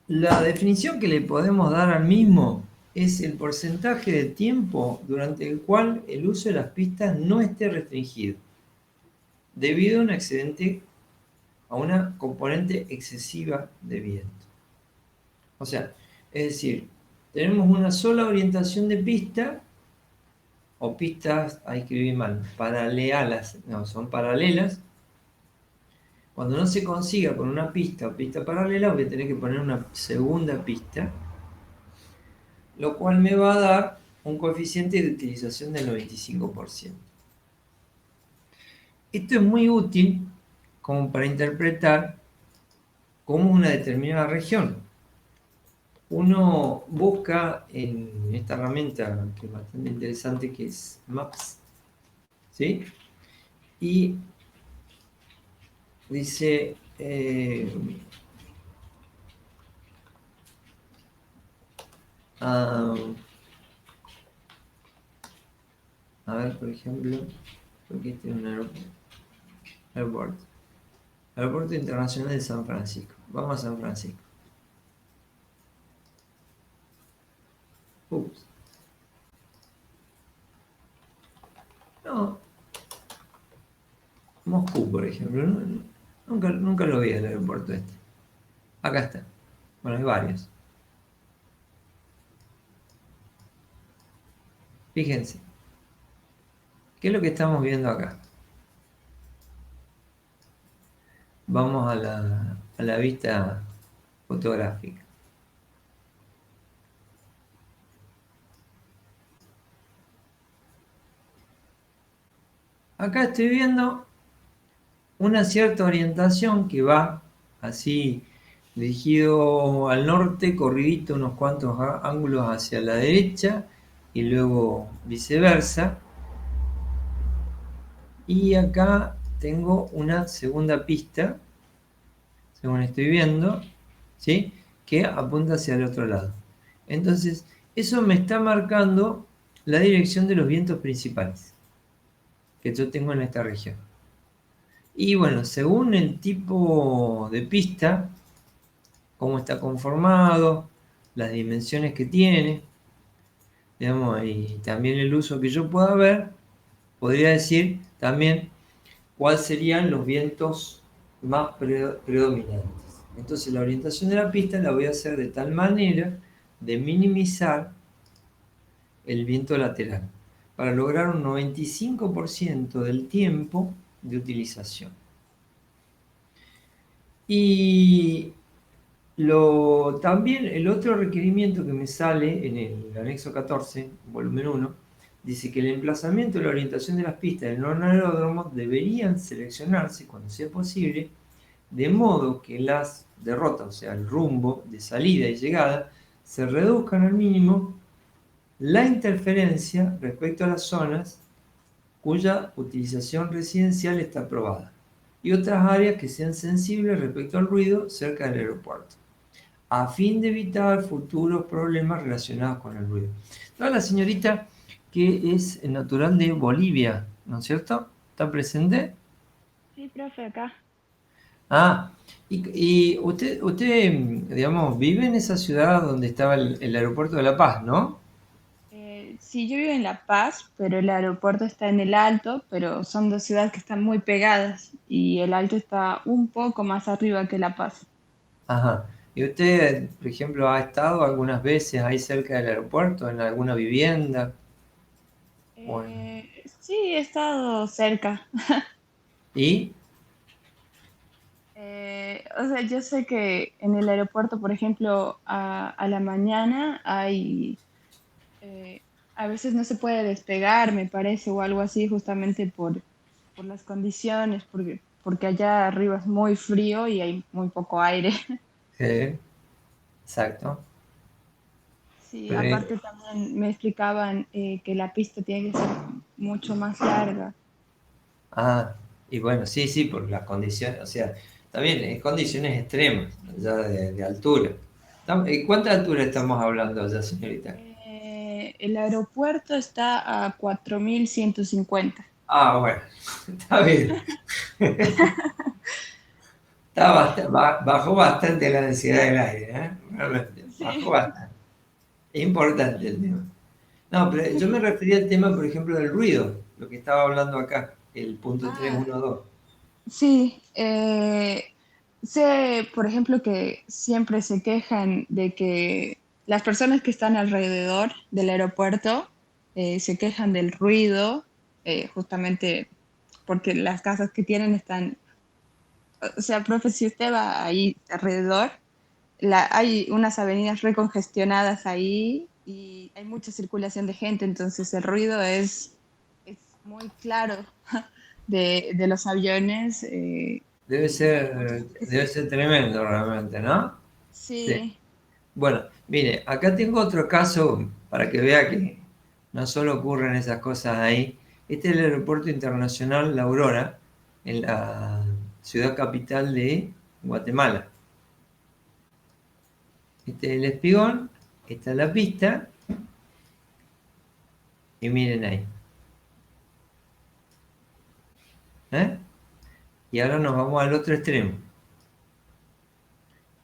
La definición que le podemos dar al mismo es el porcentaje de tiempo durante el cual el uso de las pistas no esté restringido, debido a un accidente, a una componente excesiva de viento. O sea, es decir, tenemos una sola orientación de pista, o pistas, ahí escribí mal, paralelas, no, son paralelas. Cuando no se consiga con una pista o pista paralela, voy a tener que poner una segunda pista, lo cual me va a dar un coeficiente de utilización del 95%. Esto es muy útil como para interpretar cómo una determinada región. Uno busca en esta herramienta que es bastante interesante, que es Maps, ¿sí? Y dice a ver, por ejemplo, porque este es un aeropuerto internacional de San Francisco. Vamos a San Francisco. Ups. No. Moscú, por ejemplo. Nunca lo vi el aeropuerto este. Acá está. Bueno, hay varios. Fíjense. ¿Qué es lo que estamos viendo acá? Vamos a la vista fotográfica. Acá estoy viendo una cierta orientación que va así dirigido al norte, corridito unos cuantos ángulos hacia la derecha y luego viceversa. Y acá tengo una segunda pista, según estoy viendo, ¿sí?, que apunta hacia el otro lado. Entonces, eso me está marcando la dirección de los vientos principales que yo tengo en esta región. Y bueno, según el tipo de pista, cómo está conformado, las dimensiones que tiene, digamos, y también el uso que yo pueda ver, podría decir también cuáles serían los vientos más predominantes. Entonces la orientación de la pista la voy a hacer de tal manera de minimizar el viento lateral para lograr un 95% del tiempo de utilización. Y también el otro requerimiento que me sale en el anexo 14, volumen 1, dice que el emplazamiento y la orientación de las pistas del aeródromo deberían seleccionarse cuando sea posible, de modo que las derrotas, o sea, el rumbo de salida y llegada, se reduzcan al mínimo la interferencia respecto a las zonas cuya utilización residencial está aprobada y otras áreas que sean sensibles respecto al ruido cerca del aeropuerto, a fin de evitar futuros problemas relacionados con el ruido. Toda la señorita que es natural de Bolivia, ¿no es cierto? ¿Está presente? Sí, profe, acá. Ah, y usted, digamos, vive en esa ciudad donde estaba el aeropuerto de La Paz, ¿no? Sí, yo vivo en La Paz, pero el aeropuerto está en el Alto, pero son dos ciudades que están muy pegadas y el Alto está un poco más arriba que La Paz. Ajá. ¿Y usted, por ejemplo, ha estado algunas veces ahí cerca del aeropuerto, en alguna vivienda? Bueno. Sí, he estado cerca. ¿Y? O sea, yo sé que en el aeropuerto, por ejemplo, a la mañana hay, eh, a veces no se puede despegar, me parece, o algo así, justamente por las condiciones, porque allá arriba es muy frío y hay muy poco aire. Sí, exacto. Sí, Pero, aparte también me explicaban que la pista tiene que ser mucho más larga. ah, y bueno, sí, sí, por las condiciones, o sea, también en condiciones extremas, ya de altura. ¿Cuánta altura estamos hablando ya, señorita? El aeropuerto está a 4150. Ah, bueno, está bien. Bajó bastante la densidad del aire, ¿eh? Realmente, bajó Sí, bastante. Es importante el tema. No, pero yo me refería al tema, por ejemplo, del ruido, lo que estaba hablando acá, el punto ah, 312. sí. Sé, por ejemplo, que siempre se quejan de que las personas que están alrededor del aeropuerto se quejan del ruido, justamente porque las casas que tienen están, o sea, profe, si usted va ahí alrededor, hay unas avenidas recongestionadas ahí y hay mucha circulación de gente, entonces el ruido es muy claro de los aviones. Y muchas veces Debe ser tremendo realmente, ¿no? Sí. sí, Bueno, mire, acá tengo otro caso para que vea que no solo ocurren esas cosas ahí. Este es el Aeropuerto Internacional La Aurora, en la ciudad capital de Guatemala. Este es el espigón, esta es la pista, y miren ahí. ¿Eh? Y ahora nos vamos al otro extremo.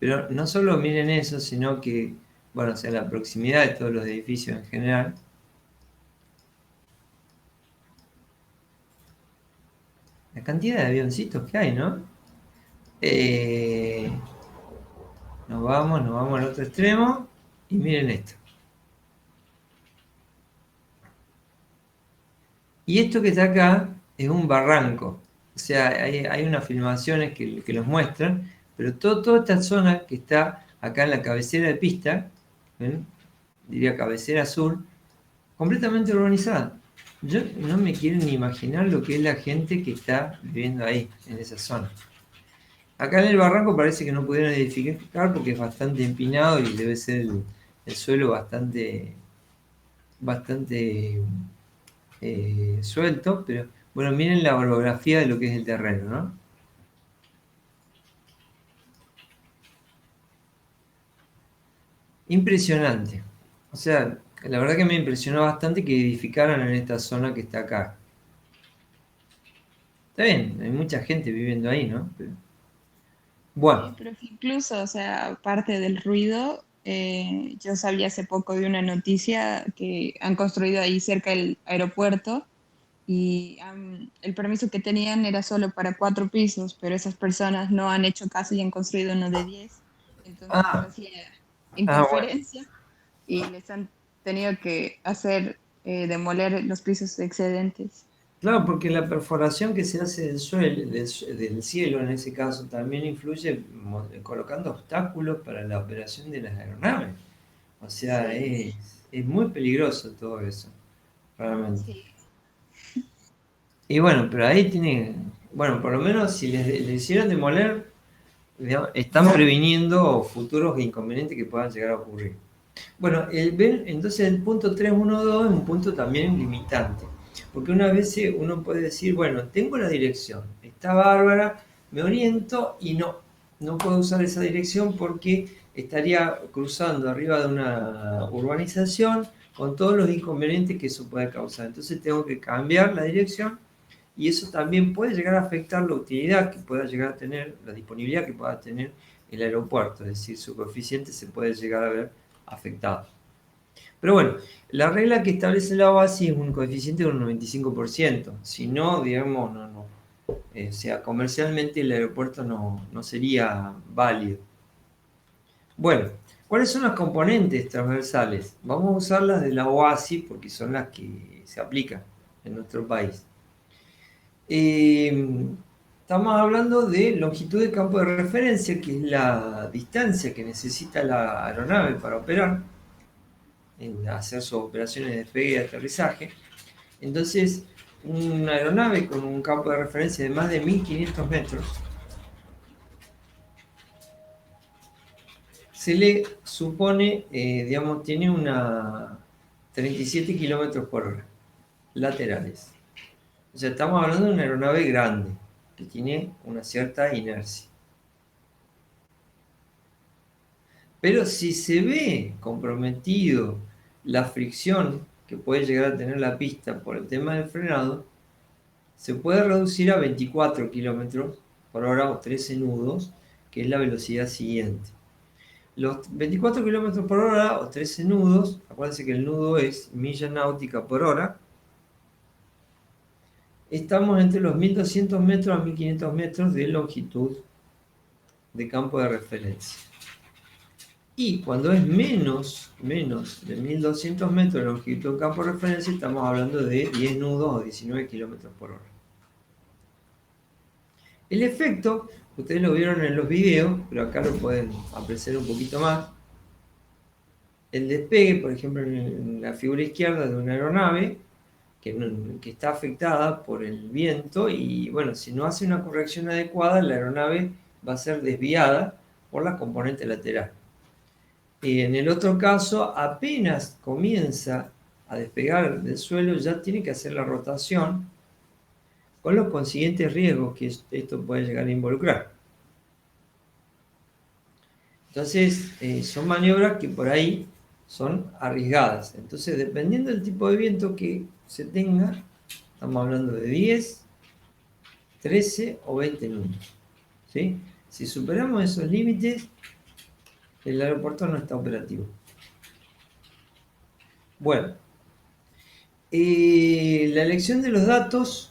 Pero no solo miren eso, sino que, bueno, o sea, la proximidad de todos los edificios en general. La cantidad de avioncitos que hay, ¿no? Eh, nos vamos al otro extremo y miren esto. Y esto que está acá es un barranco. O sea, hay unas filmaciones que los muestran, pero toda esta zona que está acá en la cabecera de pista, ¿ven? Diría cabecera sur, completamente urbanizada. Yo no me quiero ni imaginar lo que es la gente que está viviendo ahí, en esa zona. Acá en el barranco parece que no pudieron edificar porque es bastante empinado y debe ser el suelo bastante suelto, pero bueno, miren la orografía de lo que es el terreno, ¿no? Impresionante. O sea, la verdad que me impresionó bastante que edificaran en esta zona que está acá. Está bien, hay mucha gente viviendo ahí, ¿no? sí, Bueno, pero que incluso, o sea, aparte del ruido, yo sabía hace poco de una noticia que han construido ahí cerca del aeropuerto y el permiso que tenían era solo para 4 pisos, pero esas personas no han hecho caso y han construido uno de 10. Entonces eso ah, hacía bueno. interferencia y les han tenido que hacer demoler los pisos excedentes. Claro, porque la perforación que se hace del suelo, del cielo en ese caso, también influye colocando obstáculos para la operación de las aeronaves. O sea, Sí, es muy peligroso todo eso, realmente. sí. Y bueno, pero ahí tiene, bueno, por lo menos si les hicieron demoler, digamos, están previniendo futuros inconvenientes que puedan llegar a ocurrir. Bueno, ven, entonces el punto 312 es un punto también limitante, porque una vez uno puede decir, bueno, tengo la dirección, está bárbara, me oriento y no puedo usar esa dirección porque estaría cruzando arriba de una urbanización con todos los inconvenientes que eso puede causar. Entonces tengo que cambiar la dirección y eso también puede llegar a afectar la utilidad que pueda llegar a tener, la disponibilidad que pueda tener el aeropuerto, es decir, su coeficiente se puede llegar a ver afectado. Pero bueno, la regla que establece la OASI es un coeficiente de un 95%, si no, digamos, no. O sea, comercialmente el aeropuerto no sería válido. Bueno, ¿cuáles son las componentes transversales? Vamos a usar las de la OASI porque son las que se aplican en nuestro país. Estamos hablando de longitud de campo de referencia, que es la distancia que necesita la aeronave para operar, en hacer sus operaciones de despegue y aterrizaje. Entonces, una aeronave con un campo de referencia de más de 1500 metros se le supone, digamos, tiene una 37 kilómetros por hora, laterales. O sea, estamos hablando de una aeronave grande, que tiene una cierta inercia. Pero si se ve comprometido la fricción que puede llegar a tener la pista por el tema del frenado, se puede reducir a 24 kilómetros por hora o 13 nudos, que es la velocidad siguiente. Los 24 kilómetros por hora o 13 nudos, acuérdense que el nudo es milla náutica por hora, estamos entre los 1200 metros a 1500 metros de longitud de campo de referencia. Y cuando es menos de 1200 metros de longitud de campo de referencia, estamos hablando de 10 nudos o 19 kilómetros por hora. El efecto, ustedes lo vieron en los videos, pero acá lo pueden apreciar un poquito más. El despegue, por ejemplo, en la figura izquierda de una aeronave que está afectada por el viento y, bueno, si no hace una corrección adecuada, la aeronave va a ser desviada por la componente lateral. En el otro caso, apenas comienza a despegar del suelo, ya tiene que hacer la rotación, con los consiguientes riesgos que esto puede llegar a involucrar. Entonces, son maniobras que por ahí son arriesgadas. Entonces, dependiendo del tipo de viento que se tenga, estamos hablando de 10, 13 o 20 nudos. ¿Sí? Si superamos esos límites, el aeropuerto no está operativo. Bueno, la elección de los datos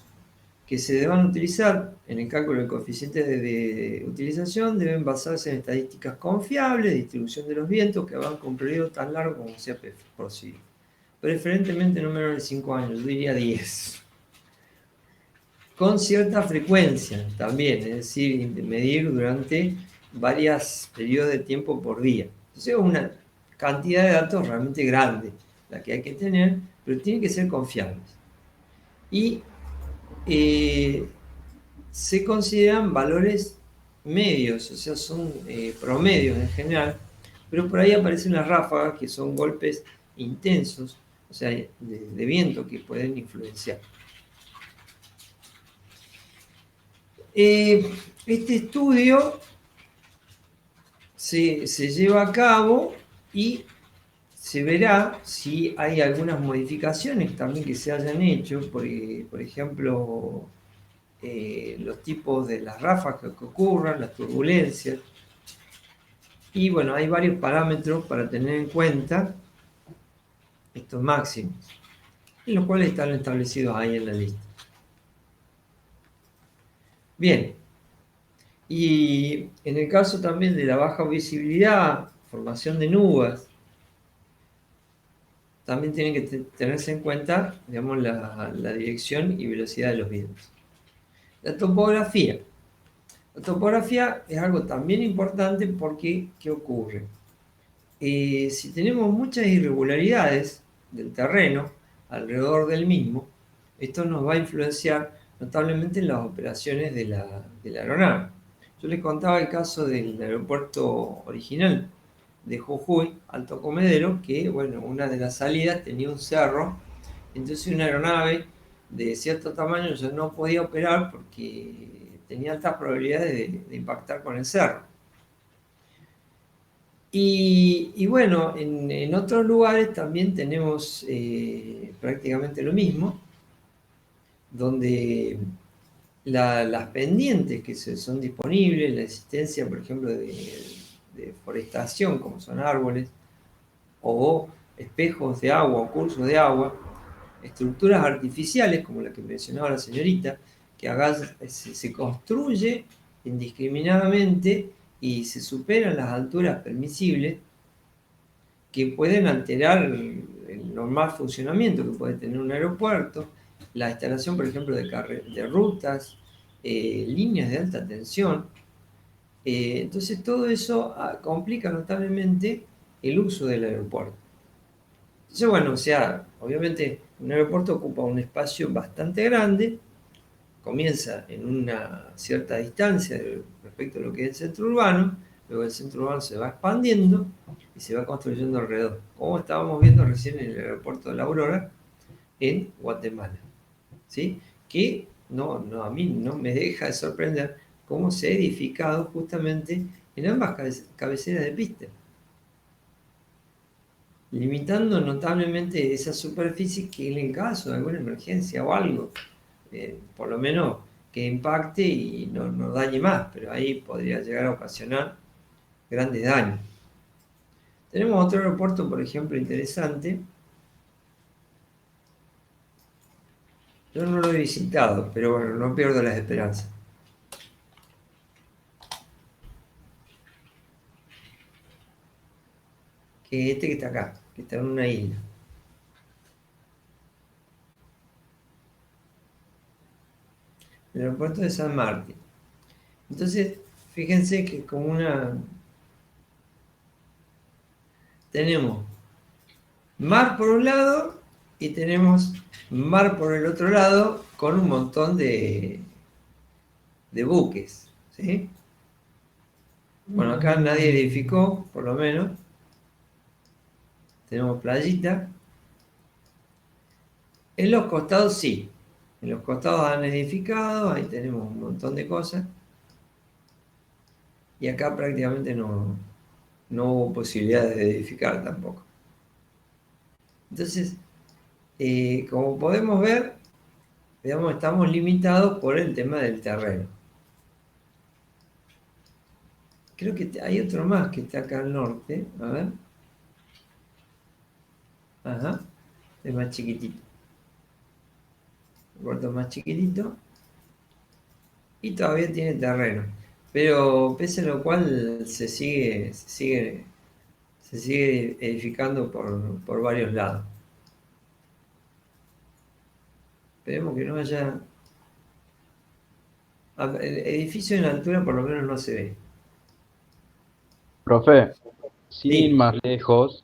que se deban utilizar en el cálculo del coeficiente de utilización deben basarse en estadísticas confiables, distribución de los vientos que van con un periodo tan largo como sea posible. Preferentemente no menor de 5 años, yo diría 10. Con cierta frecuencia también, es decir, medir durante varios periodos de tiempo por día. Entonces es una cantidad de datos realmente grande la que hay que tener, pero tienen que ser confiables. Y se consideran valores medios, o sea, son promedios en general, pero por ahí aparecen las ráfagas, que son golpes intensos, o sea, de viento que pueden influenciar. Este estudio se lleva a cabo y se verá si hay algunas modificaciones también que se hayan hecho, por ejemplo, los tipos de las ráfagas que ocurran, las turbulencias. Y bueno, hay varios parámetros para tener en cuenta estos máximos, y los cuales están establecidos ahí en la lista. Bien, y en el caso también de la baja visibilidad, formación de nubes, también tienen que tenerse en cuenta, digamos, la dirección y velocidad de los vientos. La topografía. La topografía es algo también importante porque, ¿qué ocurre? Si tenemos muchas irregularidades del terreno alrededor del mismo, esto nos va a influenciar notablemente en las operaciones de la aeronave. Yo les contaba el caso del aeropuerto original de Jujuy, Alto Comedero, que, bueno, una de las salidas tenía un cerro, entonces una aeronave de cierto tamaño ya no podía operar porque tenía altas probabilidades de impactar con el cerro. Y bueno, en otros lugares también tenemos prácticamente lo mismo, donde las pendientes que son disponibles, la existencia, por ejemplo, de forestación, como son árboles, o espejos de agua o cursos de agua, estructuras artificiales, como la que mencionaba la señorita, que se construye indiscriminadamente y se superan las alturas permisibles, que pueden alterar el normal funcionamiento que puede tener un aeropuerto, la instalación, por ejemplo, de rutas, líneas de alta tensión. Entonces todo eso complica notablemente el uso del aeropuerto. Entonces, bueno, o sea, obviamente un aeropuerto ocupa un espacio bastante grande, comienza en una cierta distancia respecto a lo que es el centro urbano, luego el centro urbano se va expandiendo y se va construyendo alrededor, como estábamos viendo recién en el aeropuerto de La Aurora, en Guatemala, ¿sí? Que a mí no me deja de sorprender cómo se ha edificado justamente en ambas cabeceras de pista, limitando notablemente esa superficie que en el caso de alguna emergencia o algo, por lo menos que impacte y no dañe más, pero ahí podría llegar a ocasionar grandes daños. Tenemos otro aeropuerto, por ejemplo, interesante. Yo no lo he visitado, pero bueno, no pierdo las esperanzas. Que este que está acá, que está en una isla. El aeropuerto de San Martín. Entonces, fíjense que tenemos mar por un lado y tenemos mar por el otro lado con un montón de buques, ¿sí? Bueno, acá nadie edificó, por lo menos. Tenemos playita. En los costados sí. En los costados han edificado, ahí tenemos un montón de cosas. Y acá prácticamente no hubo posibilidades de edificar tampoco. Entonces, como podemos ver, digamos, estamos limitados por el tema del terreno. Creo que hay otro más que está acá al norte. A ver. Ajá. Es más chiquitito. El puerto más chiquitito. Y todavía tiene terreno. Pero pese a lo cual se sigue edificando por varios lados. Esperemos que no haya... El edificio en altura por lo menos no se ve. Profe, sin ir Sí. más lejos,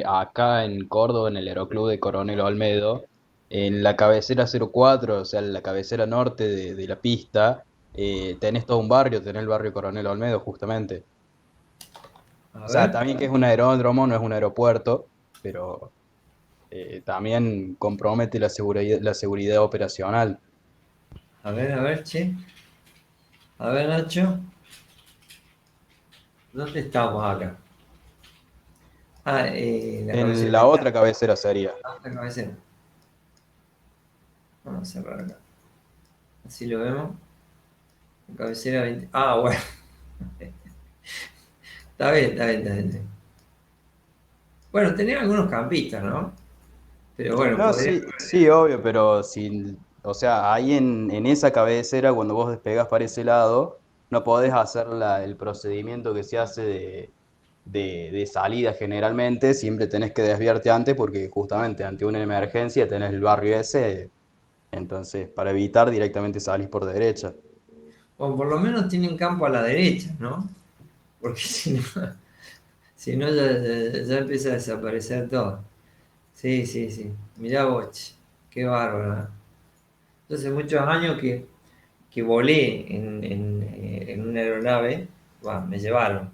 acá en Córdoba, en el Aeroclub de Coronel Olmedo, en la cabecera 04, o sea, en la cabecera norte de la pista, tenés todo un barrio, tenés el barrio Coronel Olmedo, justamente. A O sea, ver. también que es un aeródromo, no es un aeropuerto, pero también compromete la seguridad operacional. A ver, che. A ver, Nacho. ¿Dónde estamos acá? Ah, la En cabecera. la Ahí otra está. cabecera sería. La cabecera. Vamos a cerrar acá. Así lo vemos. La cabecera 20. Ah, bueno. Está bien, está bien, está bien. Está bien. Bueno, tenía algunos campistas, ¿no? Pero bueno, No, podría. sí, sí, obvio, pero si, o sea, ahí en esa cabecera, cuando vos despegas para ese lado, no podés hacer el procedimiento que se hace de salida generalmente, siempre tenés que desviarte antes porque justamente ante una emergencia tenés el barrio ese, entonces para evitar directamente salís por derecha. O por lo menos tienen campo a la derecha, ¿no? Porque si no ya empieza a desaparecer todo. Sí, sí, sí. Mirá vos, che, qué bárbaro. Yo hace muchos años que volé en una aeronave, bah, me llevaron,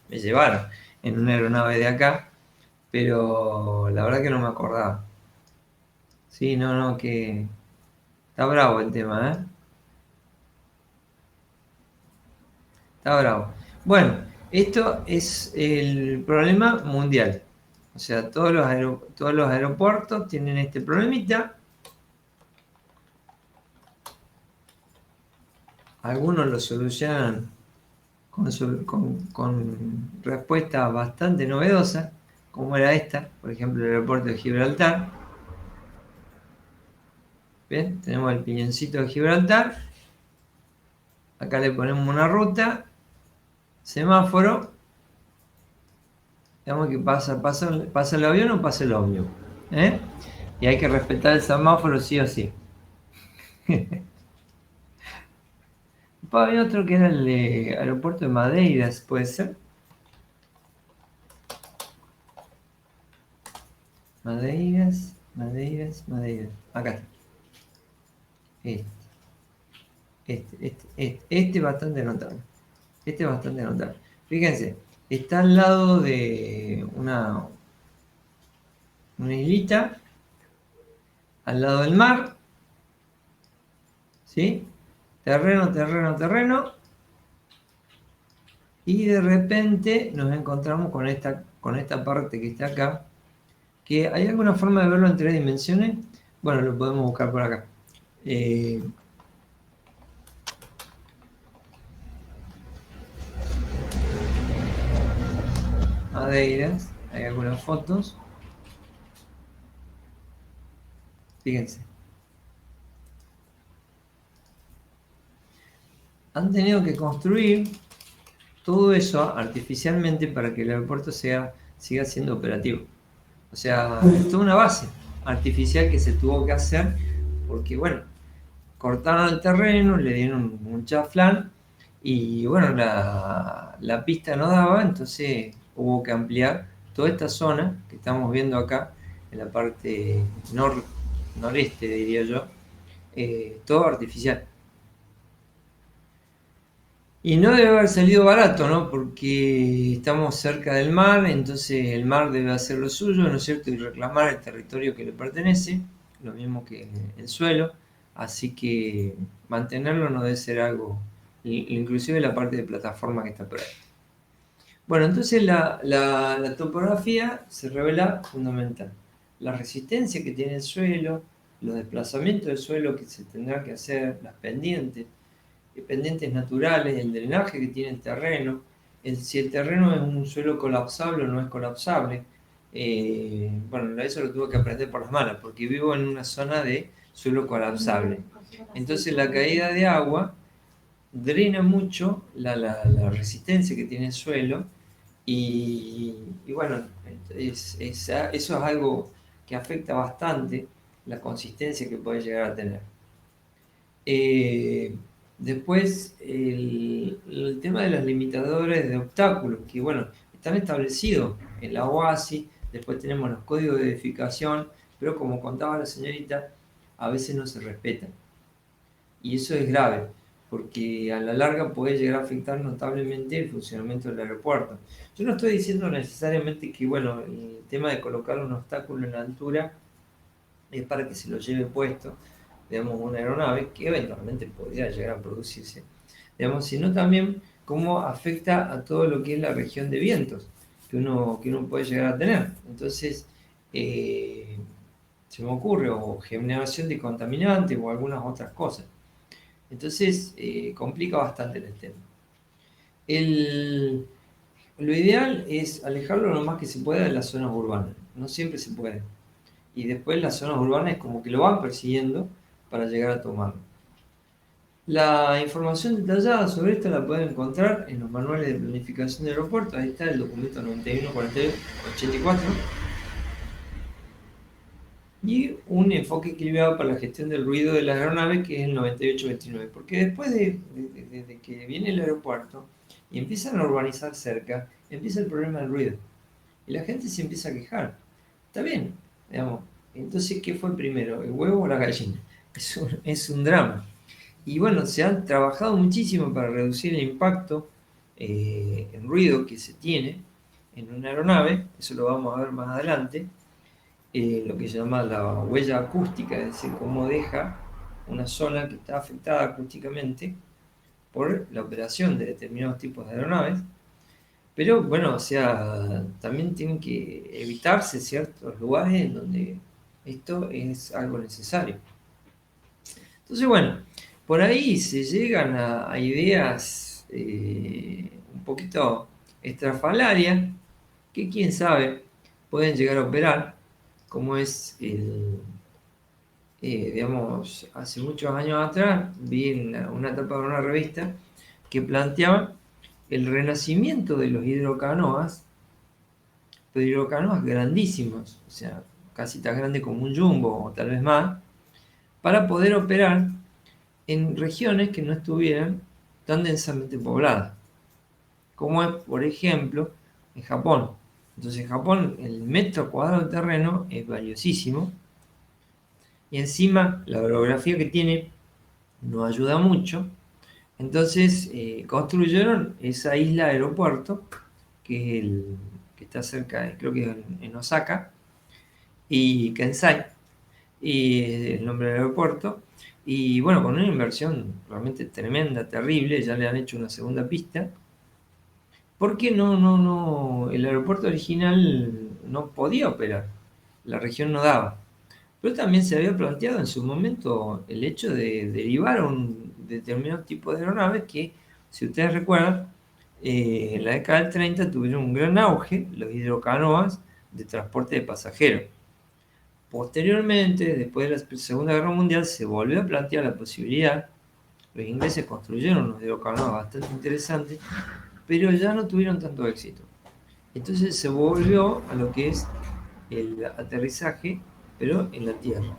me llevaron en una aeronave de acá, pero la verdad que no me acordaba. Sí, no, que está bravo el tema, ¿eh? Está bravo. Bueno, esto es el problema mundial. O sea, todos los aeropuertos tienen este problemita. Algunos lo solucionan con respuestas bastante novedosas, como era esta, por ejemplo, el aeropuerto de Gibraltar. Bien, tenemos el piñoncito de Gibraltar. Acá le ponemos una ruta, semáforo. Digamos que pasa el avión o pasa el ómnibus. ¿Eh? Y hay que respetar el semáforo sí o sí. Después había otro que era el aeropuerto de Madeiras, puede ser. Madeiras. Acá está. Este bastante notable. Este es bastante notable. Fíjense, está al lado de una islita, al lado del mar, ¿sí? Terreno, terreno, terreno. Y de repente nos encontramos con esta parte que está acá, que hay alguna forma de verlo en 3 dimensiones. Bueno, lo podemos buscar por acá. Adeiras, hay algunas fotos. Fíjense. Han tenido que construir todo eso artificialmente para que el aeropuerto siga siendo operativo. O sea, es toda una base artificial que se tuvo que hacer porque, bueno, cortaron el terreno, le dieron un chaflán y, bueno, la pista no daba, entonces hubo que ampliar toda esta zona que estamos viendo acá, en la parte noreste, diría yo, todo artificial. Y no debe haber salido barato, ¿no? Porque estamos cerca del mar, entonces el mar debe hacer lo suyo, ¿no es cierto? Y reclamar el territorio que le pertenece, lo mismo que el suelo. Así que mantenerlo no debe ser algo, inclusive la parte de plataforma que está por ahí. Bueno, entonces la topografía se revela fundamental. La resistencia que tiene el suelo, los desplazamientos del suelo que se tendrá que hacer, las pendientes naturales, el drenaje que tiene el terreno, si el terreno es un suelo colapsable o no es colapsable. Bueno, eso lo tuve que aprender por las malas, porque vivo en una zona de suelo colapsable. Entonces la caída de agua drena mucho la resistencia que tiene el suelo y bueno, eso es algo que afecta bastante la consistencia que puede llegar a tener. Después, el tema de los limitadores de obstáculos, que bueno, están establecidos en la OASI, después tenemos los códigos de edificación, pero como contaba la señorita, a veces no se respetan. Y eso es grave, porque a la larga puede llegar a afectar notablemente el funcionamiento del aeropuerto. Yo no estoy diciendo necesariamente que, bueno, el tema de colocar un obstáculo en la altura es para que se lo lleve puesto, digamos, una aeronave, que eventualmente podría llegar a producirse, digamos, sino también cómo afecta a todo lo que es la región de vientos que uno puede llegar a tener. Entonces, se me ocurre, o generación de contaminantes o algunas otras cosas. Entonces, complica bastante el tema. Lo ideal es alejarlo lo más que se pueda de las zonas urbanas. No siempre se puede. Y después las zonas urbanas es como que lo van persiguiendo para llegar a tomarlo. La información detallada sobre esto la pueden encontrar en los manuales de planificación de aeropuertos. Ahí está el documento 91-48-84. Y un enfoque equilibrado para la gestión del ruido de las aeronaves, que es el 98-29. Porque después de que viene el aeropuerto y empiezan a urbanizar cerca, empieza el problema del ruido. Y la gente se empieza a quejar. Está bien, digamos. Entonces, ¿qué fue primero, el huevo o la gallina? Es un drama. Y bueno, se han trabajado muchísimo para reducir el impacto en ruido que se tiene en una aeronave. Eso lo vamos a ver más adelante. Lo que se llama la huella acústica, es decir, cómo deja una zona que está afectada acústicamente por la operación de determinados tipos de aeronaves. Pero bueno, o sea, también tienen que evitarse ciertos lugares en donde esto es algo necesario. Entonces, bueno, por ahí se llegan a ideas un poquito estrafalarias que quién sabe pueden llegar a operar, como es digamos, hace muchos años atrás vi en una etapa de una revista que planteaba el renacimiento de los hidrocanoas, pero hidrocanoas grandísimos, o sea, casi tan grande como un jumbo o tal vez más, para poder operar en regiones que no estuvieran tan densamente pobladas, como es, por ejemplo, en Japón. Entonces, en Japón el metro cuadrado de terreno es valiosísimo y encima la orografía que tiene nos ayuda mucho. Entonces construyeron esa isla aeropuerto, que, que está cerca, creo que en Osaka, y Kansai, y es el nombre del aeropuerto. Y bueno, con una inversión realmente tremenda, terrible, ya le han hecho una segunda pista. Porque el aeropuerto original no podía operar, la región no daba. Pero también se había planteado en su momento el hecho de derivar a un determinado tipo de aeronaves que, si ustedes recuerdan, en la década del 30 tuvieron un gran auge, los hidrocanoas de transporte de pasajeros. Posteriormente, después de la Segunda Guerra Mundial, se volvió a plantear la posibilidad, los ingleses construyeron unos hidrocanoas bastante interesantes, pero ya no tuvieron tanto éxito. Entonces se volvió a lo que es el aterrizaje, pero en la Tierra.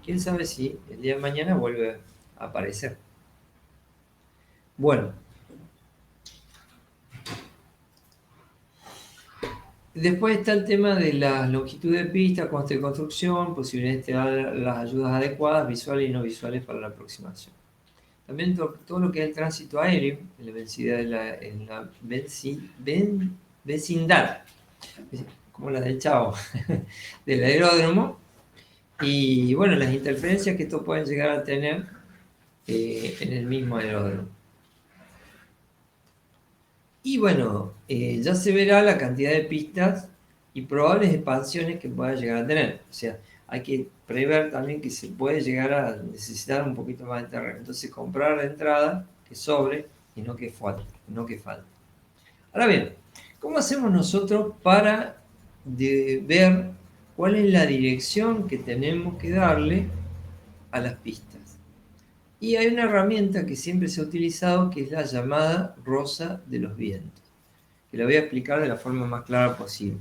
¿Quién sabe si el día de mañana vuelve a aparecer? Bueno, después está el tema de las longitudes de pista, coste de construcción, posibilidades de dar las ayudas adecuadas, visuales y no visuales para la aproximación. También todo lo que es el tránsito aéreo, en la vecindad, como la del Chavo, del aeródromo, y bueno, las interferencias que esto pueden llegar a tener en el mismo aeródromo. Y bueno, ya se verá la cantidad de pistas y probables expansiones que pueda llegar a tener. O sea, hay que prever también que se puede llegar a necesitar un poquito más de terreno. Entonces, comprar la entrada que sobre y no que falte. Ahora bien, ¿cómo hacemos nosotros para ver cuál es la dirección que tenemos que darle a las pistas? Y hay una herramienta que siempre se ha utilizado, que es la llamada rosa de los vientos, que la voy a explicar de la forma más clara posible.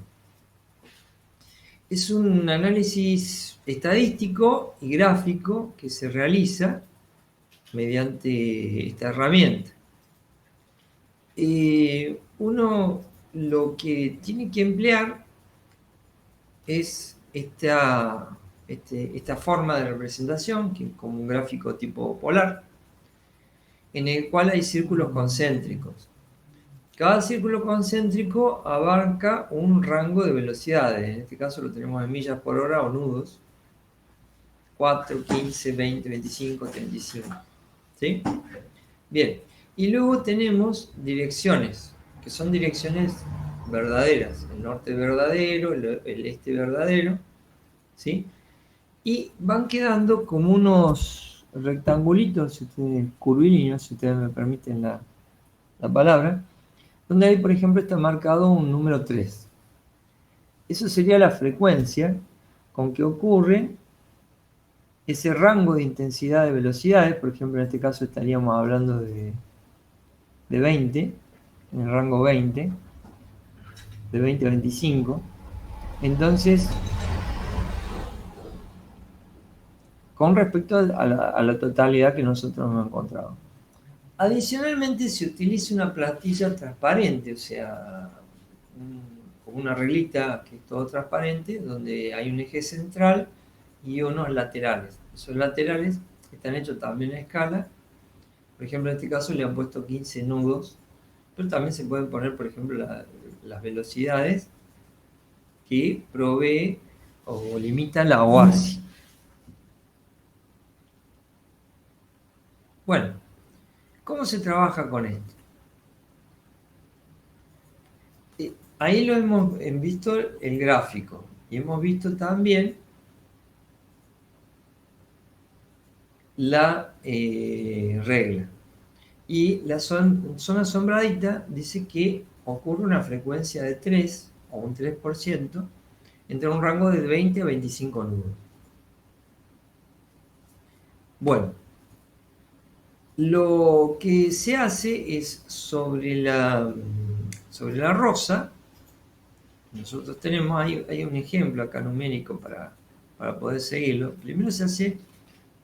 Es un análisis estadístico y gráfico que se realiza mediante esta herramienta. Uno lo que tiene que emplear es esta forma de representación, que es como un gráfico tipo polar, en el cual hay círculos concéntricos. Cada círculo concéntrico abarca un rango de velocidades, en este caso lo tenemos en millas por hora o nudos, 4, 15, 20, 25, 35. ¿Sí? Bien, y luego tenemos direcciones, que son direcciones verdaderas, el norte verdadero, el este verdadero, ¿sí? Y van quedando como unos rectangulitos, curvilíneos, si ustedes me permiten la palabra, donde ahí, por ejemplo, está marcado un número 3. Eso sería la frecuencia con que ocurre ese rango de intensidad de velocidades. Por ejemplo, en este caso estaríamos hablando de 20, en el rango 20, de 20 a 25. Entonces, con respecto a la totalidad que nosotros hemos encontrado. Adicionalmente se utiliza una plantilla transparente, o sea, como una reglita que es todo transparente, donde hay un eje central y unos laterales. Esos laterales están hechos también a escala. Por ejemplo, en este caso le han puesto 15 nudos, pero también se pueden poner, por ejemplo, las velocidades que provee o limita la OASI. Bueno, ¿cómo se trabaja con esto? Ahí lo hemos visto el gráfico y hemos visto también la regla. Y la zona sombradita dice que ocurre una frecuencia de 3 o un 3% entre un rango de 20 a 25 nudos. Bueno, lo que se hace es sobre la rosa. Nosotros tenemos hay un ejemplo acá numérico para poder seguirlo. Primero se hace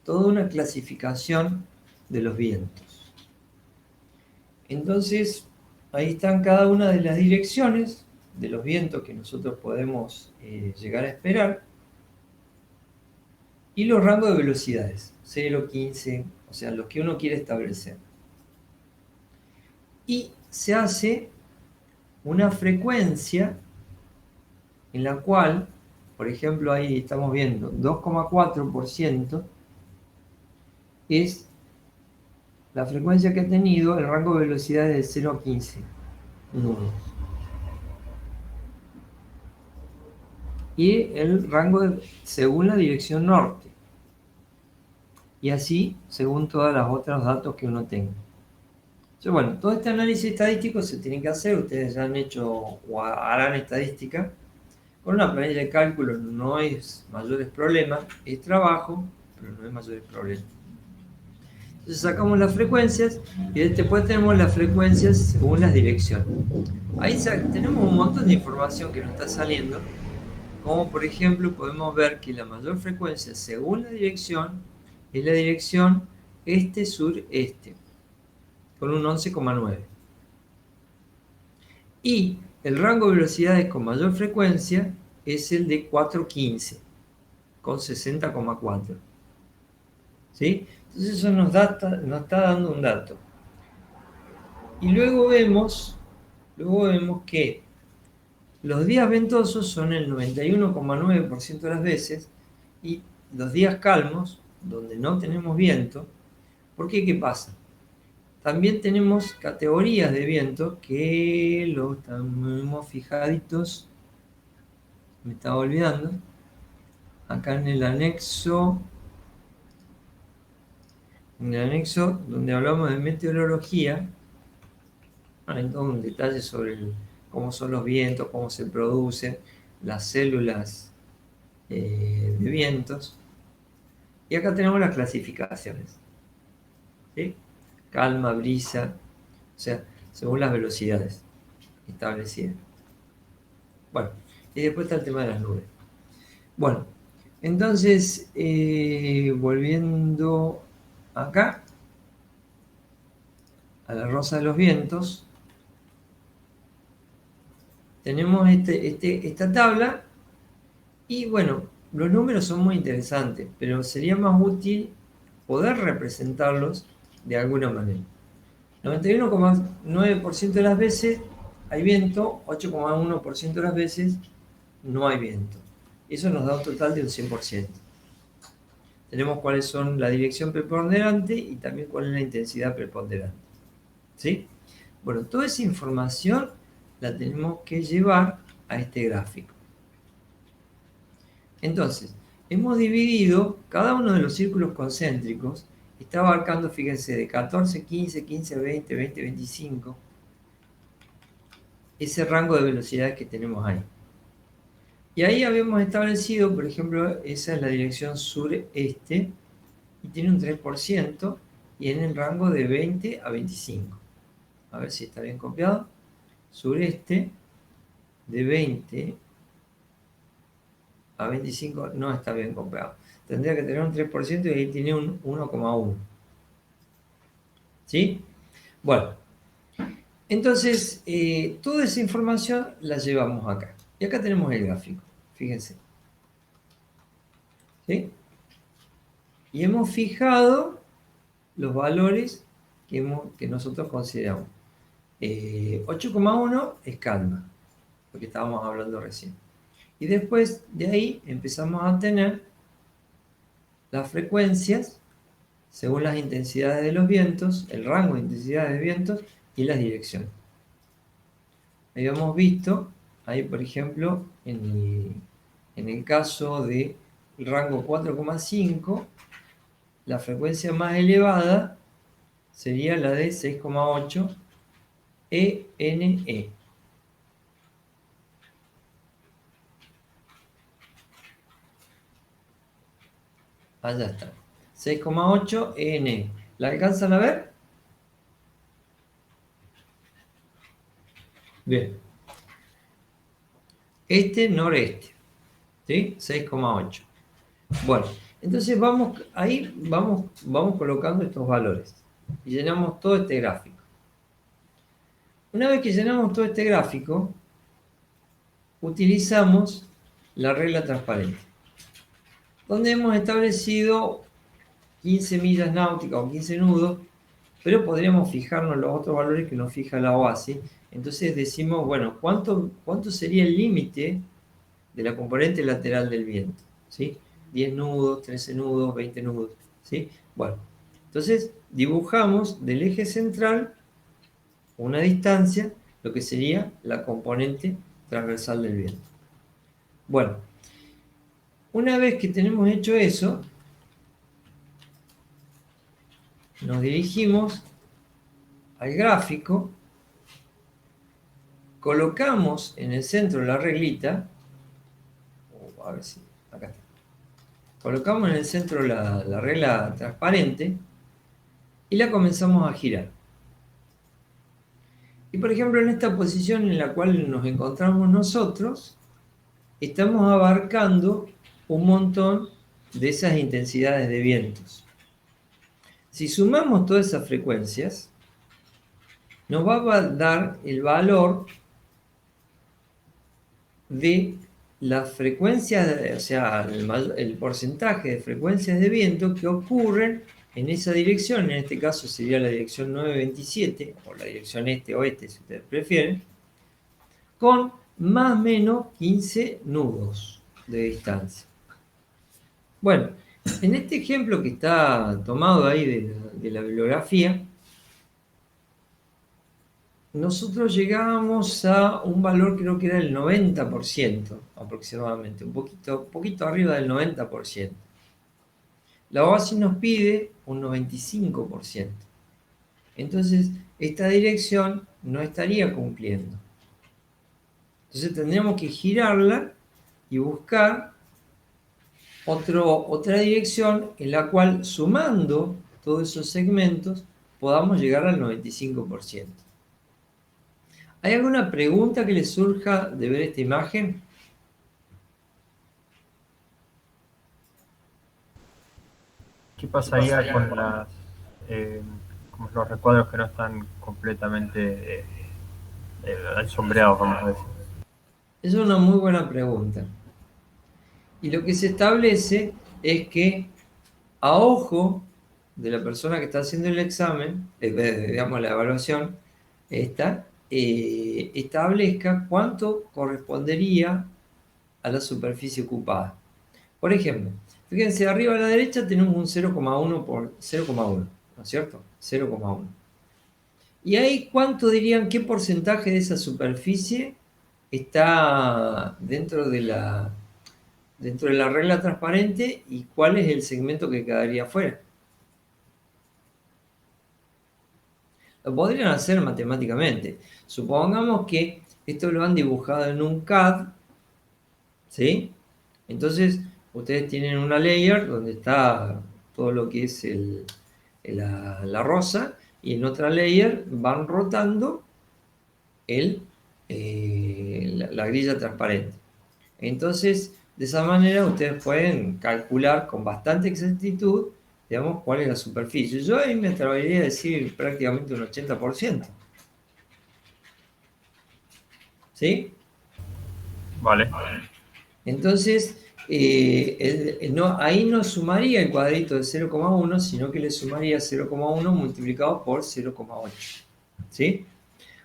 toda una clasificación de los vientos. Entonces, ahí están cada una de las direcciones de los vientos que nosotros podemos llegar a esperar y los rangos de velocidades, 0, 15, o sea, los que uno quiere establecer. y se hace una frecuencia en la cual, por ejemplo, ahí estamos viendo 2,4% es la frecuencia que ha tenido el rango de velocidades de 0 a 15 nudos. Y el rango según la dirección norte. Y así según todos los otros datos que uno tenga. Entonces, bueno, todo este análisis estadístico se tiene que hacer. Ustedes ya han hecho o harán estadística. Con una planilla de cálculo no es mayores problemas, es trabajo, pero no es mayores problemas. Entonces sacamos las frecuencias y después tenemos las frecuencias según las direcciones. Ahí tenemos un montón de información que nos está saliendo, como por ejemplo podemos ver que la mayor frecuencia según la dirección es la dirección este-sur-este, con un 11,9. Y el rango de velocidades con mayor frecuencia es el de 415, con 60,4. ¿Sí? Entonces eso nos está dando un dato. Y luego vemos que los días ventosos son el 91,9% de las veces y los días calmos, donde no tenemos viento. ¿Por qué? ¿Qué pasa? También tenemos categorías de viento que lo tenemos fijaditos. Me estaba olvidando. Acá en el anexo donde hablamos de meteorología, hay todo un detalle sobre cómo son los vientos, cómo se producen las células de vientos. Y acá tenemos las clasificaciones. ¿Sí? Calma, brisa, o sea, según las velocidades establecidas. Bueno, y después está el tema de las nubes. Bueno, entonces, volviendo acá a la rosa de los vientos, tenemos esta tabla y bueno, los números son muy interesantes, pero sería más útil poder representarlos de alguna manera. 91,9% de las veces hay viento, 8,1% de las veces no hay viento. Eso nos da un total de un 100%. Tenemos cuáles son la dirección preponderante y también cuál es la intensidad preponderante. ¿Sí? Bueno, toda esa información la tenemos que llevar a este gráfico. Entonces, hemos dividido cada uno de los círculos concéntricos, está abarcando, fíjense, de 14, 15, 15, 20, 20, 25, ese rango de velocidades que tenemos ahí. Y ahí habíamos establecido, por ejemplo, esa es la dirección sureste, y tiene un 3%, y en el rango de 20 a 25. A ver si está bien copiado. Sureste, de 20 a 25, no está bien copiado. Tendría que tener un 3% y ahí tiene un 1,1. ¿Sí? Bueno, entonces, toda esa información la llevamos acá. Y acá tenemos el gráfico, fíjense. ¿Sí? Y hemos fijado los valores que nosotros consideramos. 8,1 es calma, lo que estábamos hablando recién. Y después de ahí empezamos a tener las frecuencias según las intensidades de los vientos, el rango de intensidades de vientos y las direcciones. Habíamos visto, ahí por ejemplo, en el caso del rango 4,5, la frecuencia más elevada sería la de 6,8 ENE. Allá está. 6,8 ENE. ¿La alcanzan a ver? Bien. Noreste. ¿Sí? 6,8. Bueno, entonces vamos colocando estos valores. Y llenamos todo este gráfico. Una vez que llenamos todo este gráfico, utilizamos la regla transparente, donde hemos establecido 15 millas náuticas o 15 nudos pero podríamos fijarnos los otros valores que nos fija la OASI. Entonces decimos, bueno, ¿cuánto sería el límite de la componente lateral del viento? ¿Sí? 10 nudos, 13 nudos, 20 nudos. ¿Sí? Bueno, entonces dibujamos del eje central una distancia, lo que sería la componente transversal del viento. Bueno, una vez que tenemos hecho eso, nos dirigimos al gráfico, colocamos en el centro la reglita, a ver si, acá está. Colocamos en el centro la regla transparente y la comenzamos a girar. Y por ejemplo, en esta posición en la cual nos encontramos nosotros, estamos abarcando un montón de esas intensidades de vientos. Si sumamos todas esas frecuencias, nos va a dar el valor de las frecuencias, o sea, el porcentaje de frecuencias de viento que ocurren en esa dirección. En este caso sería la dirección 927, o la dirección este-oeste, si ustedes prefieren, con más o menos 15 nudos de distancia. Bueno, en este ejemplo que está tomado ahí de la bibliografía, nosotros llegábamos a un valor, creo que era el 90% aproximadamente, un poquito arriba del 90%. La OASI nos pide un 95%. Entonces, esta dirección no estaría cumpliendo. Entonces tendríamos que girarla y buscar otra dirección en la cual, sumando todos esos segmentos, podamos llegar al 95%. ¿Hay alguna pregunta que les surja de ver esta imagen? ¿Qué pasaría con los recuadros que no están completamente sombreados, vamos a decir? Es una muy buena pregunta. Y lo que se establece es que a ojo de la persona que está haciendo el examen, digamos la evaluación, establezca cuánto correspondería a la superficie ocupada. Por ejemplo, fíjense, arriba a la derecha tenemos un 0,1 por 0,1, ¿no es cierto? 0,1. Y ahí, ¿cuánto dirían, qué porcentaje de esa superficie está dentro de la regla transparente y cuál es el segmento que quedaría fuera? Lo podrían hacer matemáticamente. Supongamos que esto lo han dibujado en un CAD, ¿sí? Entonces, ustedes tienen una layer donde está todo lo que es la rosa, y en otra layer van rotando la grilla transparente. Entonces, de esa manera ustedes pueden calcular con bastante exactitud, digamos, cuál es la superficie. Yo ahí me atrevería a decir prácticamente un 80%. ¿Sí? Vale. Entonces, ahí no sumaría el cuadrito de 0,1, sino que le sumaría 0,1 multiplicado por 0,8. ¿Sí?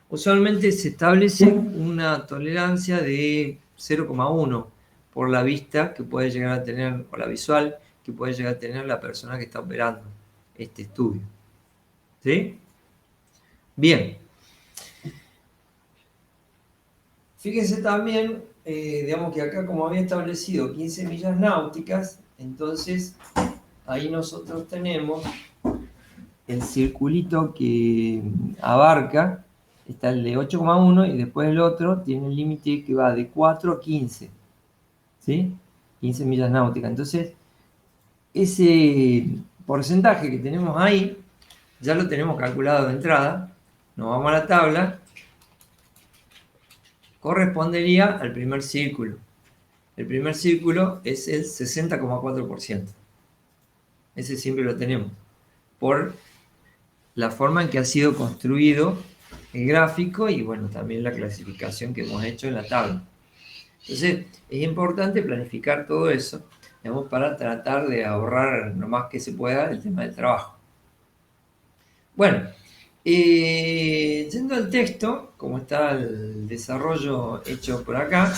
Usualmente se establece una tolerancia de 0,1 por la vista que puede llegar a tener, o la visual que puede llegar a tener la persona que está operando este estudio. ¿Sí? Bien. Fíjense también, digamos que acá, como había establecido 15 millas náuticas, entonces ahí nosotros tenemos el circulito que abarca, está el de 8,1 y después el otro tiene el límite que va de 4 a 15, ¿sí? 15 millas náuticas. Entonces, ese porcentaje que tenemos ahí, ya lo tenemos calculado de entrada, nos vamos a la tabla, correspondería al primer círculo. El primer círculo es el 60,4%. Ese siempre lo tenemos, por la forma en que ha sido construido el gráfico y bueno, también la clasificación que hemos hecho en la tabla. Entonces, es importante planificar todo eso, digamos, para tratar de ahorrar lo más que se pueda el tema del trabajo. Bueno, yendo al texto, como está el desarrollo hecho por acá,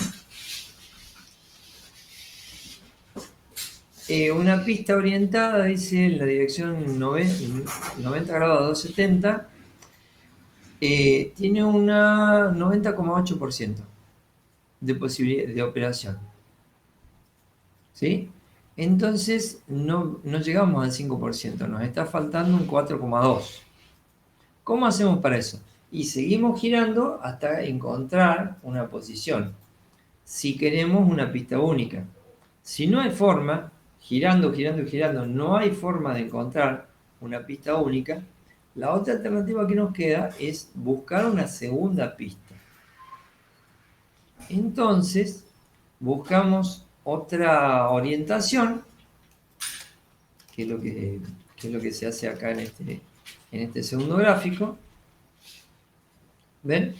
una pista orientada, dice, en la dirección 90 grados a 270, tiene una 90,8% de posibilidad de operación. ¿Sí? Entonces no llegamos al 5%, nos está faltando un 4,2%. ¿Cómo hacemos para eso? Y seguimos girando hasta encontrar una posición, si queremos una pista única. Si no hay forma, girando, no hay forma de encontrar una pista única, la otra alternativa que nos queda es buscar una segunda pista. Entonces, buscamos otra orientación, que es lo que se hace acá en este segundo gráfico. ¿Ven?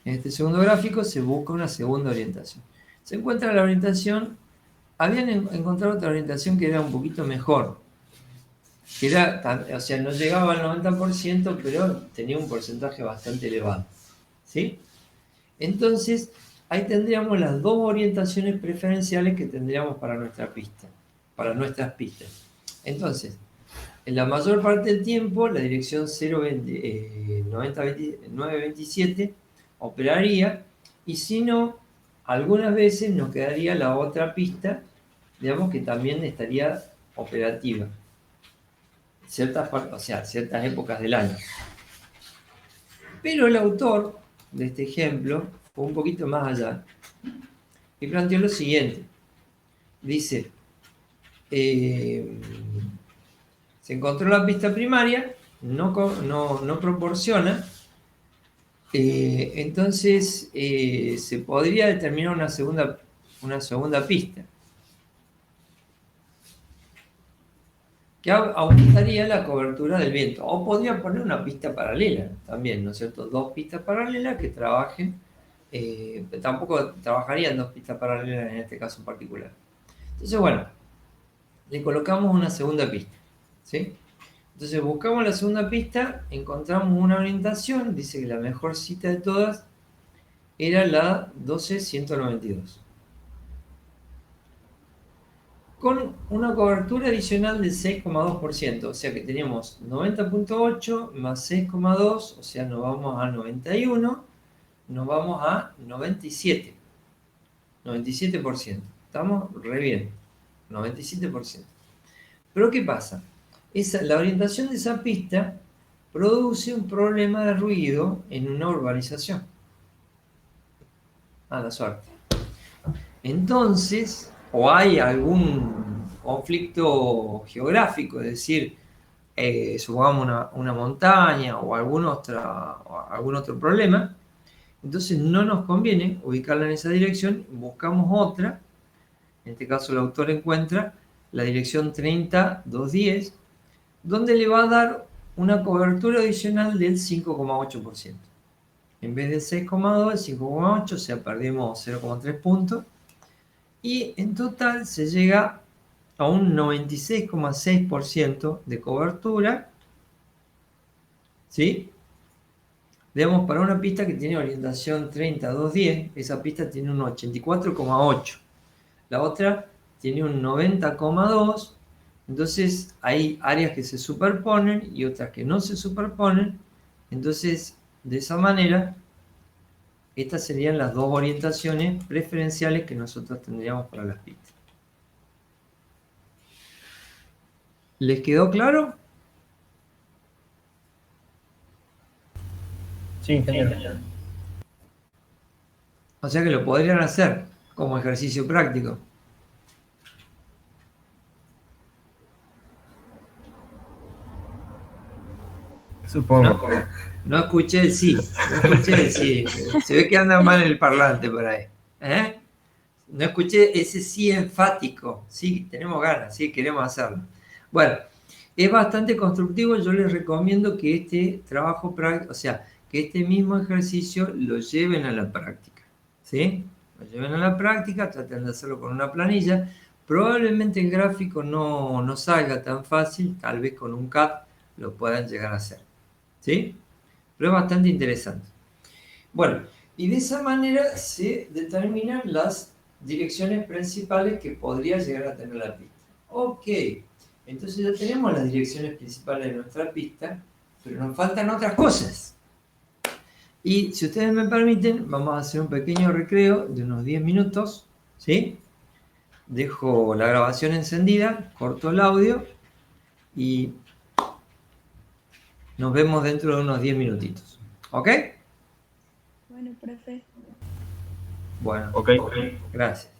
En este segundo gráfico se busca una segunda orientación. Se encuentra la orientación, habían encontrado otra orientación que era un poquito mejor, que era, o sea, no llegaba al 90%, pero tenía un porcentaje bastante elevado. ¿Sí? Entonces, ahí tendríamos las dos orientaciones preferenciales que tendríamos para nuestra pista, para nuestras pistas. Entonces, en la mayor parte del tiempo, la dirección 927 operaría, y si no, algunas veces nos quedaría la otra pista, digamos, que también estaría operativa, ciertas épocas del año. Pero el autor de este ejemplo fue un poquito más allá y planteó lo siguiente. Dice, se encontró la pista primaria, no proporciona, entonces se podría determinar una segunda pista, que aumentaría la cobertura del viento. O podría poner una pista paralela también, ¿no es cierto? Dos pistas paralelas que trabajen, tampoco trabajarían dos pistas paralelas en este caso en particular. Entonces, bueno, le colocamos una segunda pista, ¿sí? Entonces buscamos la segunda pista, encontramos una orientación, dice que la mejor cita de todas era la 12192. Con una cobertura adicional del 6,2%, o sea que tenemos 90,8 más 6,2, o sea, nos vamos a 91, nos vamos a 97%. Estamos re bien, 97%. Pero ¿qué pasa? La orientación de esa pista produce un problema de ruido en una urbanización. A la suerte. Entonces, o hay algún conflicto geográfico, es decir, supongamos una montaña o algún otro problema, entonces no nos conviene ubicarla en esa dirección, buscamos otra. En este caso el autor encuentra la dirección 30210, donde le va a dar una cobertura adicional del 5,8%. En vez del 6,2, el 5,8, o sea, perdimos 0,3 puntos. Y en total se llega a un 96,6% de cobertura, ¿sí? Digamos, para una pista que tiene orientación 30210, esa pista tiene un 84,8. La otra tiene un 90,2. Entonces hay áreas que se superponen y otras que no se superponen. Entonces, de esa manera, estas serían las dos orientaciones preferenciales que nosotros tendríamos para las pistas. ¿Les quedó claro? Sí, ingeniero. O sea que lo podrían hacer como ejercicio práctico. Supongo. No escuché el sí. Se ve que anda mal el parlante por ahí. No escuché ese sí enfático. Sí, tenemos ganas, sí, queremos hacerlo. Bueno, es bastante constructivo. Yo les recomiendo que este trabajo práctico, o sea, que este mismo ejercicio lo lleven a la práctica. ¿Sí? Lo lleven a la práctica, traten de hacerlo con una planilla. Probablemente el gráfico no salga tan fácil, tal vez con un CAD lo puedan llegar a hacer. ¿Sí? Pero es bastante interesante. Bueno, y de esa manera se determinan las direcciones principales que podría llegar a tener la pista. Ok, entonces ya tenemos las direcciones principales de nuestra pista, pero nos faltan otras cosas. Y si ustedes me permiten, vamos a hacer un pequeño recreo de unos 10 minutos, ¿sí? Dejo la grabación encendida, corto el audio y nos vemos dentro de unos 10 minutitos. ¿Ok? Bueno, profe. Bueno, Ok. gracias.